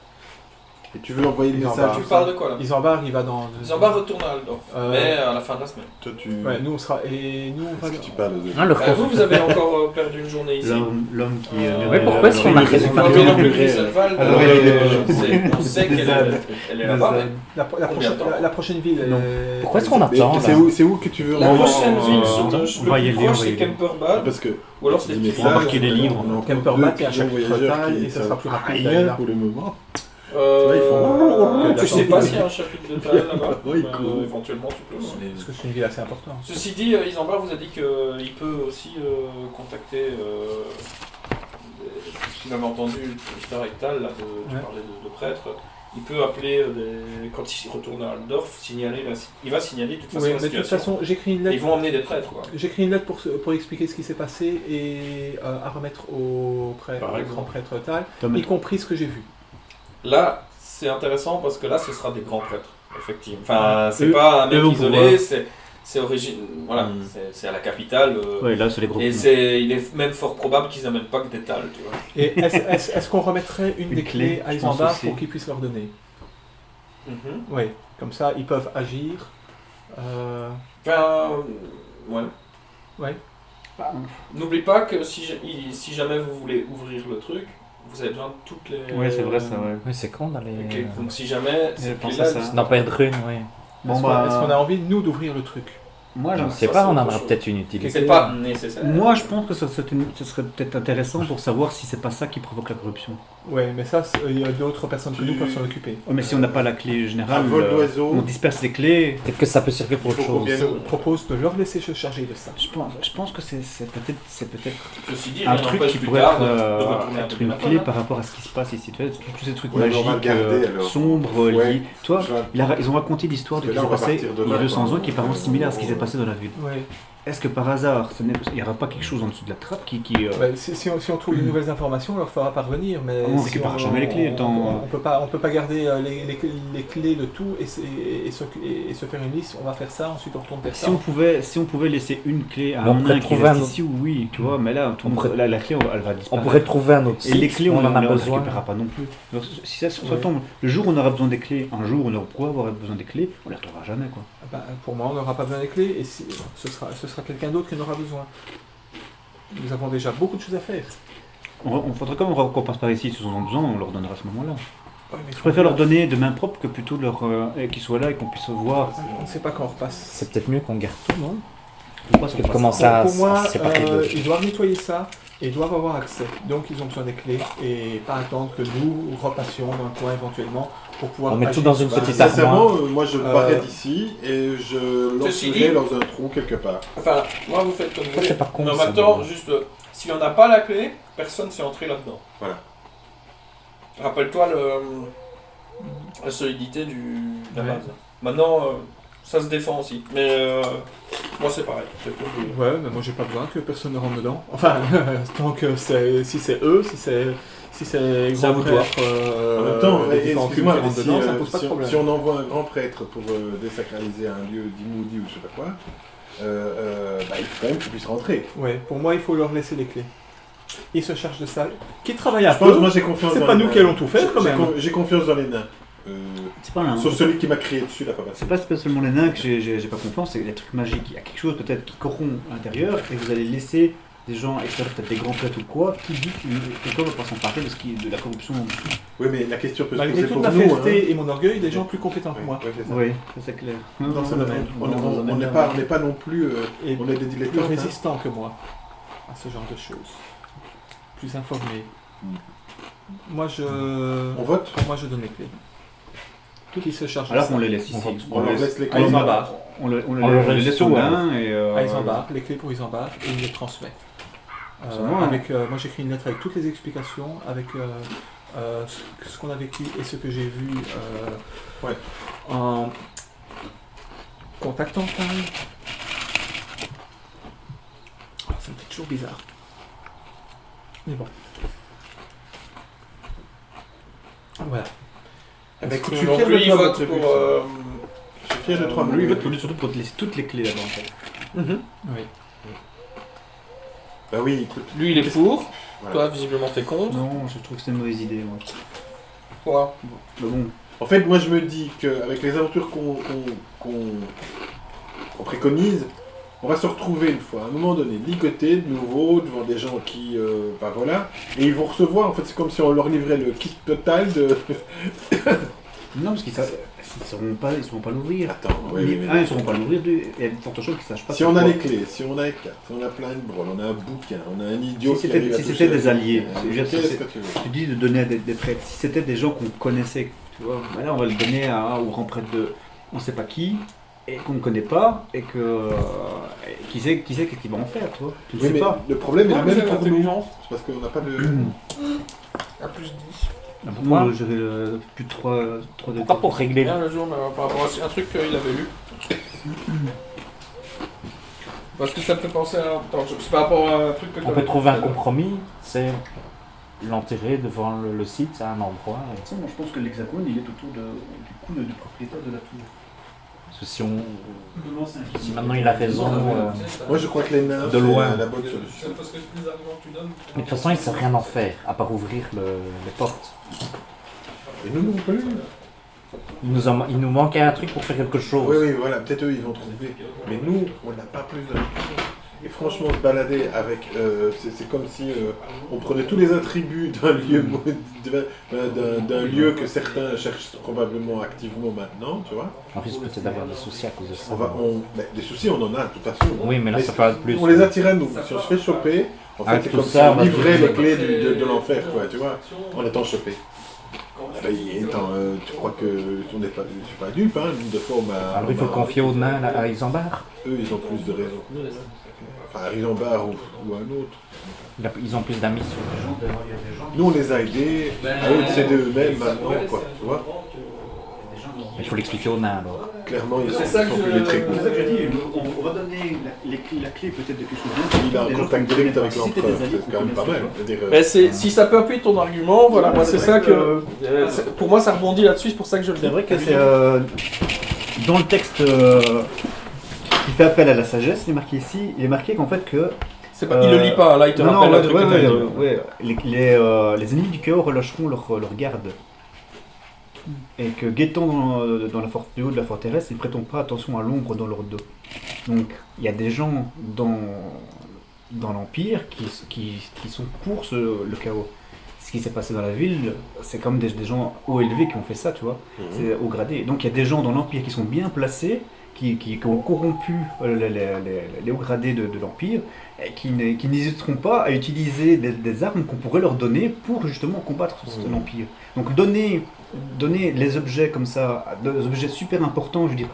Et tu veux envoyer le Ils en message parlent. Tu parles de quoi là Isambard il va dans... Isambard retourne à Aldorf, mais à la fin de la semaine. Toi, tu. Ouais, nous on sera... Et nous on va... Qu'est-ce que tu parles de. Ah, le Vous avez encore perdu une journée ici. L'homme qui. Ouais, pourquoi est-ce qu'on a raison Enfin, de mais non plus dire- Grieselwald, Alors, il y a des on sait qu'elle est là-bas, mais La prochaine ville... Non. Pourquoi est-ce qu'on Mais attend c'est là où que tu veux la envoyer prochaine ville, on va y le aller, plus proche on va y c'est aller. Kemperbad, Parce que. ou alors c'est des les messages, petits marquer des livres. on a encore Kemperbad, deux il y a un chapitre voyageurs Tal, qui et ça sera plus rapide rien d'aller là. pour le moment. Euh, ils font- tu sais pas s'il y a un chapitre de Tal là-bas. Oui, cool. Éventuellement tu peux aussi. Parce que c'est une ville assez importante. Ceci dit, Isambard vous a dit qu'il peut aussi contacter. Tu m'avais entendu l'histoire avec Tal, là, tu Ouais. parlais de prêtres. Il peut appeler, quand il retourne à Aldorf, il va signaler de toute façon Oui, la mais de toute situation. façon, j'écris une Ils lettre. vont emmener des prêtres, quoi. J'écris une lettre pour expliquer ce qui s'est passé et à remettre au Par grand prêtre Tal, Tom, y compris ce que j'ai vu. Là, c'est intéressant parce que là, ce sera des grands prêtres, effectivement. Enfin, c'est Eux- pas un mec eux vont isolé, pouvoir. c'est voilà, Mm. c'est à la capitale. Ouais, là c'est les gros. Et il est même fort probable qu'ils n'amènent pas que des tales, tu vois. Et est-ce qu'on remettrait une des Une clé, clés à je pense Isambard aussi. pour qu'il puisse leur donner? Mhm. Oui, comme ça, ils peuvent agir. Enfin, ouais. Ouais. Bah, N'oublie pas que si jamais vous voulez ouvrir le truc, vous avez besoin de toutes les... ouais, c'est vrai, ça, ouais. Oui, c'est con dans les. les clés. Donc si jamais, Je cette pense clé-là, à ça. elle D'en perdre une, oui. Bon, Est-ce qu'on a envie, nous, d'ouvrir le truc? moi, Je j'en sais ça, pas, c'est on en autre aura chose. peut-être une utilité. c'est pas nécessaire. Moi, je pense que ce serait peut-être intéressant pour savoir si c'est pas ça qui provoque la corruption. Ouais, mais ça, il y a d'autres personnes que nous peuvent s'en occuper. Oh, mais si on n'a pas la clé générale, Un vol d'oiseau. on disperse les clés. Peut-être que ça peut servir pour Il autre faut qu'on chose. vienne- Je propose de leur laisser se charger de ça. Je pense que c'est peut-être Ceci dit, un rien truc n'empêche qui plus pourrait tard être, de retourner un peu être plus une maintenant, clé hein. par rapport à ce qui se passe ici. Tu vois, tous ces trucs Ouais, on va magiques, regarder, alors. sombres, Ouais. liés. Toi, Je vais- ils ont raconté l'histoire de ce Parce qui que s'est là, on va passé partir il y a demain, 200 quoi. ans, qui est apparemment similaire à ce qui s'est passé dans la ville. Ouais. Est-ce que par hasard, il n'y aura pas quelque chose en dessous de la trappe qui Bah, si on trouve de nouvelles informations, on leur fera parvenir. Mais On si récupérera jamais les clés, on peut pas garder les clés, le tout, et se faire une liste. On va faire ça, ensuite on retourne vers ça. si on pouvait laisser une clé à On un pourrait nain qui trouver reste un ici, oui, tu vois, mais là, tout le On monde- pourrait- la clé, elle va disparaître. On pourrait trouver un autre Et site, les clés, on en a ne les besoin. récupérera pas non plus. Donc, si ça tombe, le jour où on aura besoin des clés, un jour où on pourra avoir besoin des clés, on les retrouvera jamais, quoi. Bah, pour moi, on n'aura pas besoin des clés, et ce sera quelqu'un d'autre qui en aura besoin. Nous avons déjà beaucoup de choses à faire. On faudrait quand même qu'on passe par ici, s'ils en ont besoin, on leur donnera à ce moment-là. Ouais, mais Je préfère leur donner de main propre que plutôt qu'ils soient là et qu'on puisse voir. On ne sait pas quand on repasse. C'est peut-être mieux qu'on garde tout, non Pourquoi Qu'elle commence à Pour moi, se séparer de ils doivent nettoyer ça et doivent avoir accès. Donc ils ont besoin des clés et pas attendre que nous repassions d'un coin éventuellement pour pouvoir. On met tout agir. dans une Bah, petite armoire. sincèrement, moi je barrais d'ici et je Ceci lancerai dit- dans un trou quelque part. Enfin, moi vous faites comme vous Ça, voulez. c'est pas con, Mais en ça, même temps, mais- juste, si on n'a pas la clé, personne ne s'est entré là-dedans. Voilà. Rappelle-toi la solidité de la Ouais. base. Maintenant, ça se défend aussi. Mais moi c'est pareil. C'est pour vous. Ouais, mais moi j'ai pas besoin que personne ne rentre dedans. Enfin, tant que si c'est eux, si c'est C'est à vous de grand voir. prêtre, En même temps, des différents excuse-moi, cultes qui mais rentrent si, dedans, ça pose pas de problème. si on envoie un grand prêtre pour désacraliser un lieu d'Imoudi ou je sais pas quoi, bah, il faut quand même qu'il puisse rentrer. Ouais, pour moi il faut leur laisser les clés. Ils se chargent de ça. Qui travaillent un Je pense, peu. moi j'ai confiance C'est dans pas les nous nains. qui allons tout faire quand J'ai même. j'ai confiance dans les nains. C'est pas un. Sauf celui qui m'a crié dessus là, pas passé. C'est pas seulement les nains que j'ai pas confiance, c'est les trucs magiques. Il y a quelque chose peut-être qui corrompt à l'intérieur et vous allez laisser des gens extérieurs, peut-être des grands prêtres ou quoi, qui dit que quelqu'un va pas s'emparer de la corruption en dessous. Oui, mais la question peut se Malgré poser toute pour ma nous. fierté et mon orgueil, des gens plus compétents que moi. Ouais, c'est ça. Oui, ça c'est clair. Dans ce domaine. On n'est pas non plus. Et On est des plus dilettantes. hein. résistants que moi à ce genre de choses. Plus informés. Moi je. On vote. Pour moi je donne les clés. Qui se charge de Alors ça. on les laisse ici. On leur laisse les Ah, clés. ils embarquent. On les laisse laisse tout, aux alors. nains et. Ah, ils embarquent, les clés pour ils embarquent et ils les transmettent. C'est bon, hein. Moi j'écris une lettre avec toutes les explications, avec ce qu'on a vécu et ce que j'ai vu Ouais. en contactant Paul. Ah, ça me fait toujours bizarre. Mais bon. Voilà. Eh ben, écoute, je suis Donc fier de lui il toi, vote votre pour... début. Je suis fier de toi. Lui, il vote pour lui surtout pour te laisser toutes les clés là-bas en fait. Oui. Bah oui, écoute. Lui il est pour, Voilà. toi visiblement t'es contre. Non, je trouve que c'est une mauvaise idée. Moi. Quoi Mais bon, En fait, moi je me dis qu'avec les aventures qu'on préconise, on va se retrouver une fois, à un moment donné, ligotés de nouveau, devant des gens qui... bah voilà, et ils vont recevoir, en fait c'est comme si on leur livrait le kit total de... non, parce qu'ils sauront pas l'ouvrir. Attends, oui, mais... Ils sauront pas l'ouvrir, il y a de fortes chances qu'ils sachent pas. Si on a les clés, si on a les cartes, si on a plein de brôles, on a un bouquin, on a un idiot Si qui c'était- arrive à si toucher c'était la des alliés, clé, je veux dire, qu'est-ce c'est- que tu veux? Tu dis de donner à des prêtres. Si c'était des gens qu'on connaissait, tu vois, bah là on va le donner au grand prêtre de on sait pas qui, et qu'on ne connaît pas, et que qui sait qu'est-ce qu'il va en faire, tu vois. Tu ne Oui, sais mais pas. le problème est Non, le mais même c'est pour nous, l'intelligence. c'est parce qu'on n'a pas de... À plus 10. Moi j'avais plus de 3 de Pourquoi pour régler Bien le jour, mais par rapport à un truc qu'il avait lu. Parce que ça me fait penser à... Attends, c'est par rapport à un truc que On t'avais peut lu trouver un tout à l'heure. compromis, c'est l'enterrer devant le site à un endroit. Et- Moi je pense que l'hexagone il est autour du cou du propriétaire de la tour. Parce que si maintenant il a raison, Moi je crois que les nains, De loin. c'est la bonne solution. Parce que c'est les arguments que tu donnes. mais de toute façon il ne sait rien en faire, à part ouvrir les portes. Et nous non plus. Il nous manquait un truc pour faire quelque chose. Oui, voilà, peut-être eux ils vont trouver. Mais nous, on n'a pas plus de récurrence. Et franchement, se balader avec. C'est comme si on prenait tous les attributs d'un lieu, d'un lieu que certains cherchent probablement activement maintenant, tu vois. En plus, peut-être d'avoir des soucis à cause de ça. Mais des soucis, on en a de toute façon. Oui, mais là, ça fait plus. On les attire à nous. Si on se fait choper, en fait, c'est tout comme si ça, on on a livrait tout les ça. clés de l'enfer, quoi, tu vois, en étant chopé. Tu crois que on n'est pas, je suis pas dupe, hein, une de fois on m'a. Alors, il faut le confier aux nains là, à Isambard. Eux, ils ont plus de raisons que nous. Enfin, Rigambar ou un autre. Ils ont plus d'amis sur Nous, on les a aidés à eux de s'aider eux-mêmes maintenant, quoi, tu vois. Il faut l'expliquer aux nains alors. Clairement, ils sont C'est ça que plus lettrés que C'est nous. ça que je dis, on va donner la clé peut-être de quelque chose. Il a un contact direct avec Si t'es l'empereur, des alliés c'est quand même qu'on pas mal. connaît, Je veux dire, Ben, si ça peut appuyer ton argument, voilà, moi c'est c'est ça vrai que. Pour moi ça rebondit là-dessus, c'est pour ça que je le dis. C'est vrai que c'est dans le texte qui fait appel à la sagesse, il est marqué ici, il est marqué qu'en fait que C'est pas, il le lit pas, hein, là il te rappelle un truc que t'as dit. les ennemis du chaos relâcheront leur garde. Et que guettant du haut de la forteresse, ils ne prêteront pas attention à l'ombre dans leur dos. Donc il y a des gens dans l'Empire qui sont pour le chaos. Ce qui s'est passé dans la ville, c'est comme des gens haut élevés qui ont fait ça, tu vois. C'est haut gradé. Donc il y a des gens dans l'Empire qui sont bien placés, qui ont corrompu les hauts gradés de l'Empire, et qui n'hésiteront pas à utiliser des armes qu'on pourrait leur donner pour justement combattre l'Empire. Donc donner les objets comme ça, des objets super importants, je veux dire,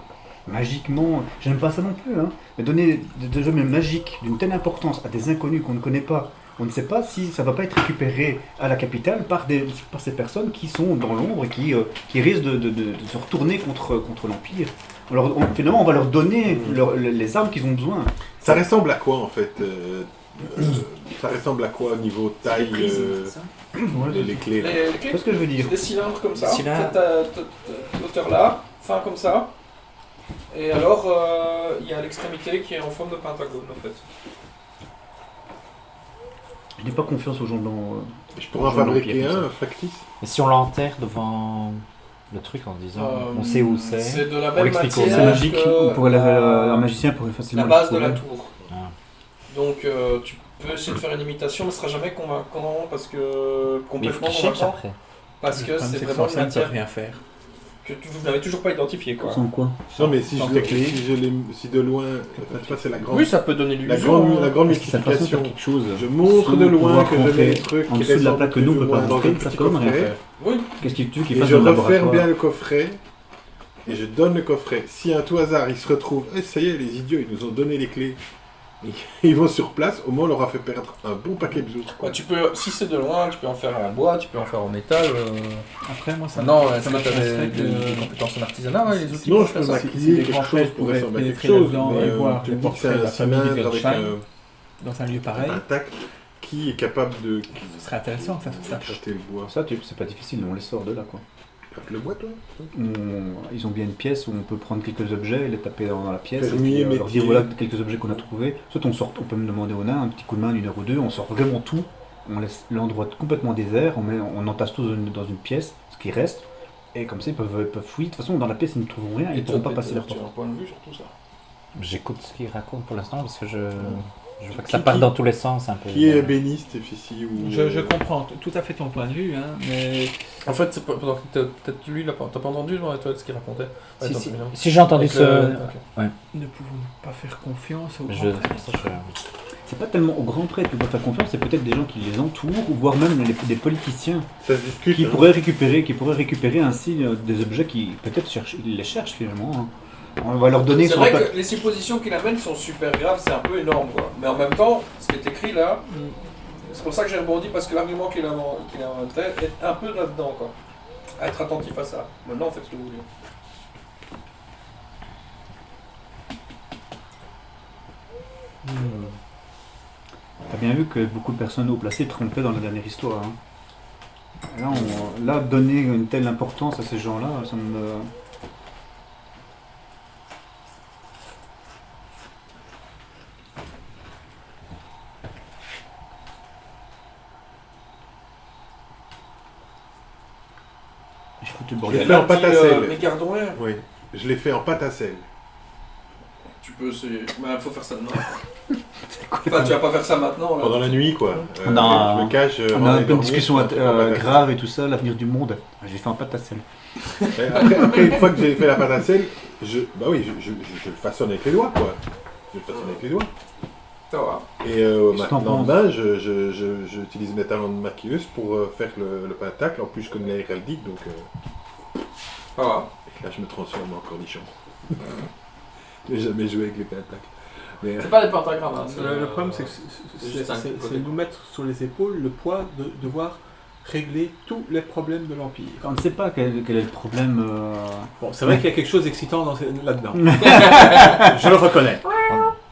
magiquement, j'aime pas ça non plus, hein, mais donner des objets magiques d'une telle importance à des inconnus qu'on ne connaît pas, on ne sait pas si ça va pas être récupéré à la capitale par ces personnes qui sont dans l'ombre et qui risquent de se retourner contre l'Empire. Finalement, on va leur donner les armes qu'ils ont besoin. Ça ressemble à quoi en fait ça ressemble à quoi au niveau taille les clés là Les C'est pas ce que je veux dire. des cylindres comme ça, Des cylindres. hauteur là, fin comme ça, et alors il y a l'extrémité qui est en forme de pentagone en fait. Je n'ai pas confiance aux gens dans. Je pourrais en Dans fabriquer l'Empire, un factice. Et si on l'enterre devant le truc en disant on sait où c'est. C'est de la On même l'explique aux matière C'est magique. que Un magicien pourrait facilement la base le de la trouver. tour. Ah. Donc tu peux essayer de faire une imitation, mais ce sera jamais convaincant parce que Mais il faut complètement qu'il cherche convaincant, après. parce que Le problème, c'est que vraiment sans une ça, ils ne peuvent matière rien faire. que vous n'avez toujours pas identifiée quoi. Sans quoi Non mais si Sans je, de les, clés. si de loin, enfin, tu vois c'est la grande, Oui, ça peut donner la l'illusion. grande, la grande Parce que ça passe multiplication. sur quelque chose. Je montre Sans de loin pouvoir que je mets rentrer les trucs en qui dessous de la descendent plaque que plus nous, ou on peut moins pas dans rentrer, un ça petit peut rien coffret. faire. Oui. Qu'est-ce que tu veux qu'il Et fasse je dans le referme laboratoire bien le coffret et je donne le coffret. Si à tout hasard ils se retrouvent, ça y est, les idiots, ils nous ont donné les clés. Ils vont sur place, au moins on leur a fait perdre un bon paquet de zout. Ouais, tu peux, si c'est de loin, tu peux en faire en bois, tu peux en faire en métal. Après, moi, ça Non, ça est-ce que tu as m'intéresserait des compétences en artisanat, ouais, les outils Sinon, pour je peux faire ça. maquiller des quelque grands chose chefs pour pourraient ressembler à quelque pénétrer chose. là-dedans Mais et voir tu les me dis que c'est portraits de un la famille cylindre avec Wittgenstein dans un lieu pareil. un tac qui est capable de Ce serait intéressant que ça se sache. gratter le bois. Ça, c'est pas difficile, on les sort de là, quoi. Gratte le bois, toi Ils ont bien une pièce où on peut prendre quelques objets et les taper dans la pièce. Fermier, et puis, leur dire métier. voilà quelques objets qu'on a trouvés. Soit on peut me demander au nain un petit coup de main, une heure ou deux, on sort vraiment tout. On laisse l'endroit complètement désert, on entasse tout dans une pièce, ce qui reste. Et comme ça, ils peuvent fouiller. De toute façon, dans la pièce, ils ne trouveront rien, ils ne pourront pas passer leur Tu as temps. un point de vue sur tout ça. J'écoute ce qu'il raconte pour l'instant parce que je veux que ça parte dans tous les sens un peu. Qui est ébéniste ici ou... Je comprends tout à fait ton point de vue, hein, mais En fait, c'est pas, peut-être lui, t'as pas entendu dans la toilette ce qu'il racontait. Ouais, Si, attends, si, c'est bien. si j'ai entendu Avec ce. ok. ne pouvons pas faire confiance aux Je, grands prêtres. ça, je- C'est pas tellement aux grands prêtres que doivent faire confiance, c'est peut-être des gens qui les entourent, ou voire même des politiciens Ça se discute. qui hein. pourraient récupérer ainsi des objets qui peut-être ils les cherchent finalement. hein. On va leur donner C'est sur vrai la plaque. que les suppositions qu'il amène sont super graves, c'est un peu énorme quoi. Mais en même temps, ce qui est écrit là, c'est pour ça que j'ai rebondi parce que l'argument qu'il inventait est un peu là-dedans quoi. À être attentif à ça. Maintenant, faites ce que vous voulez. T'as bien vu que beaucoup de personnes haut placées trompaient dans la dernière histoire. hein. Là, donner une telle importance à ces gens-là, ça me. J'ai foutu le Je bordel. l'ai fait en pâte à sel. Mais gardons-le. Oui, je l'ai fait en pâte à sel. Tu peux essayer. Mais il faut faire ça maintenant. Enfin, tu vas pas faire ça maintenant. Là. Pendant la nuit, quoi. Non. Je me cache. On avant a un d'aller peu une dormir, discussion je fais un truc en pâte à sel. grave et tout ça, l'avenir du monde. J'ai fait un pâte à sel. Et après, une fois que j'ai fait la pâte à sel, je le façonne avec les doigts, quoi. Je le façonne avec les doigts. Ça va. Et Qu'est-ce que t'en le lendemain, j'utilise mes talons de maquilleuse pour faire le pentacle. En plus, je connais l'héraldique, donc Ça va. là, je me transforme en cornichon. J'ai jamais joué avec les pentacles. Mais, C'est pas des pentagrammes. Hein, Le problème, c'est que juste un côté. c'est nous mettre sur les épaules le poids de devoir régler tous les problèmes de l'Empire. On ne sait pas quel est le problème. Bon, c'est vrai qu'il y a quelque chose d'excitant là-dedans. Je le reconnais.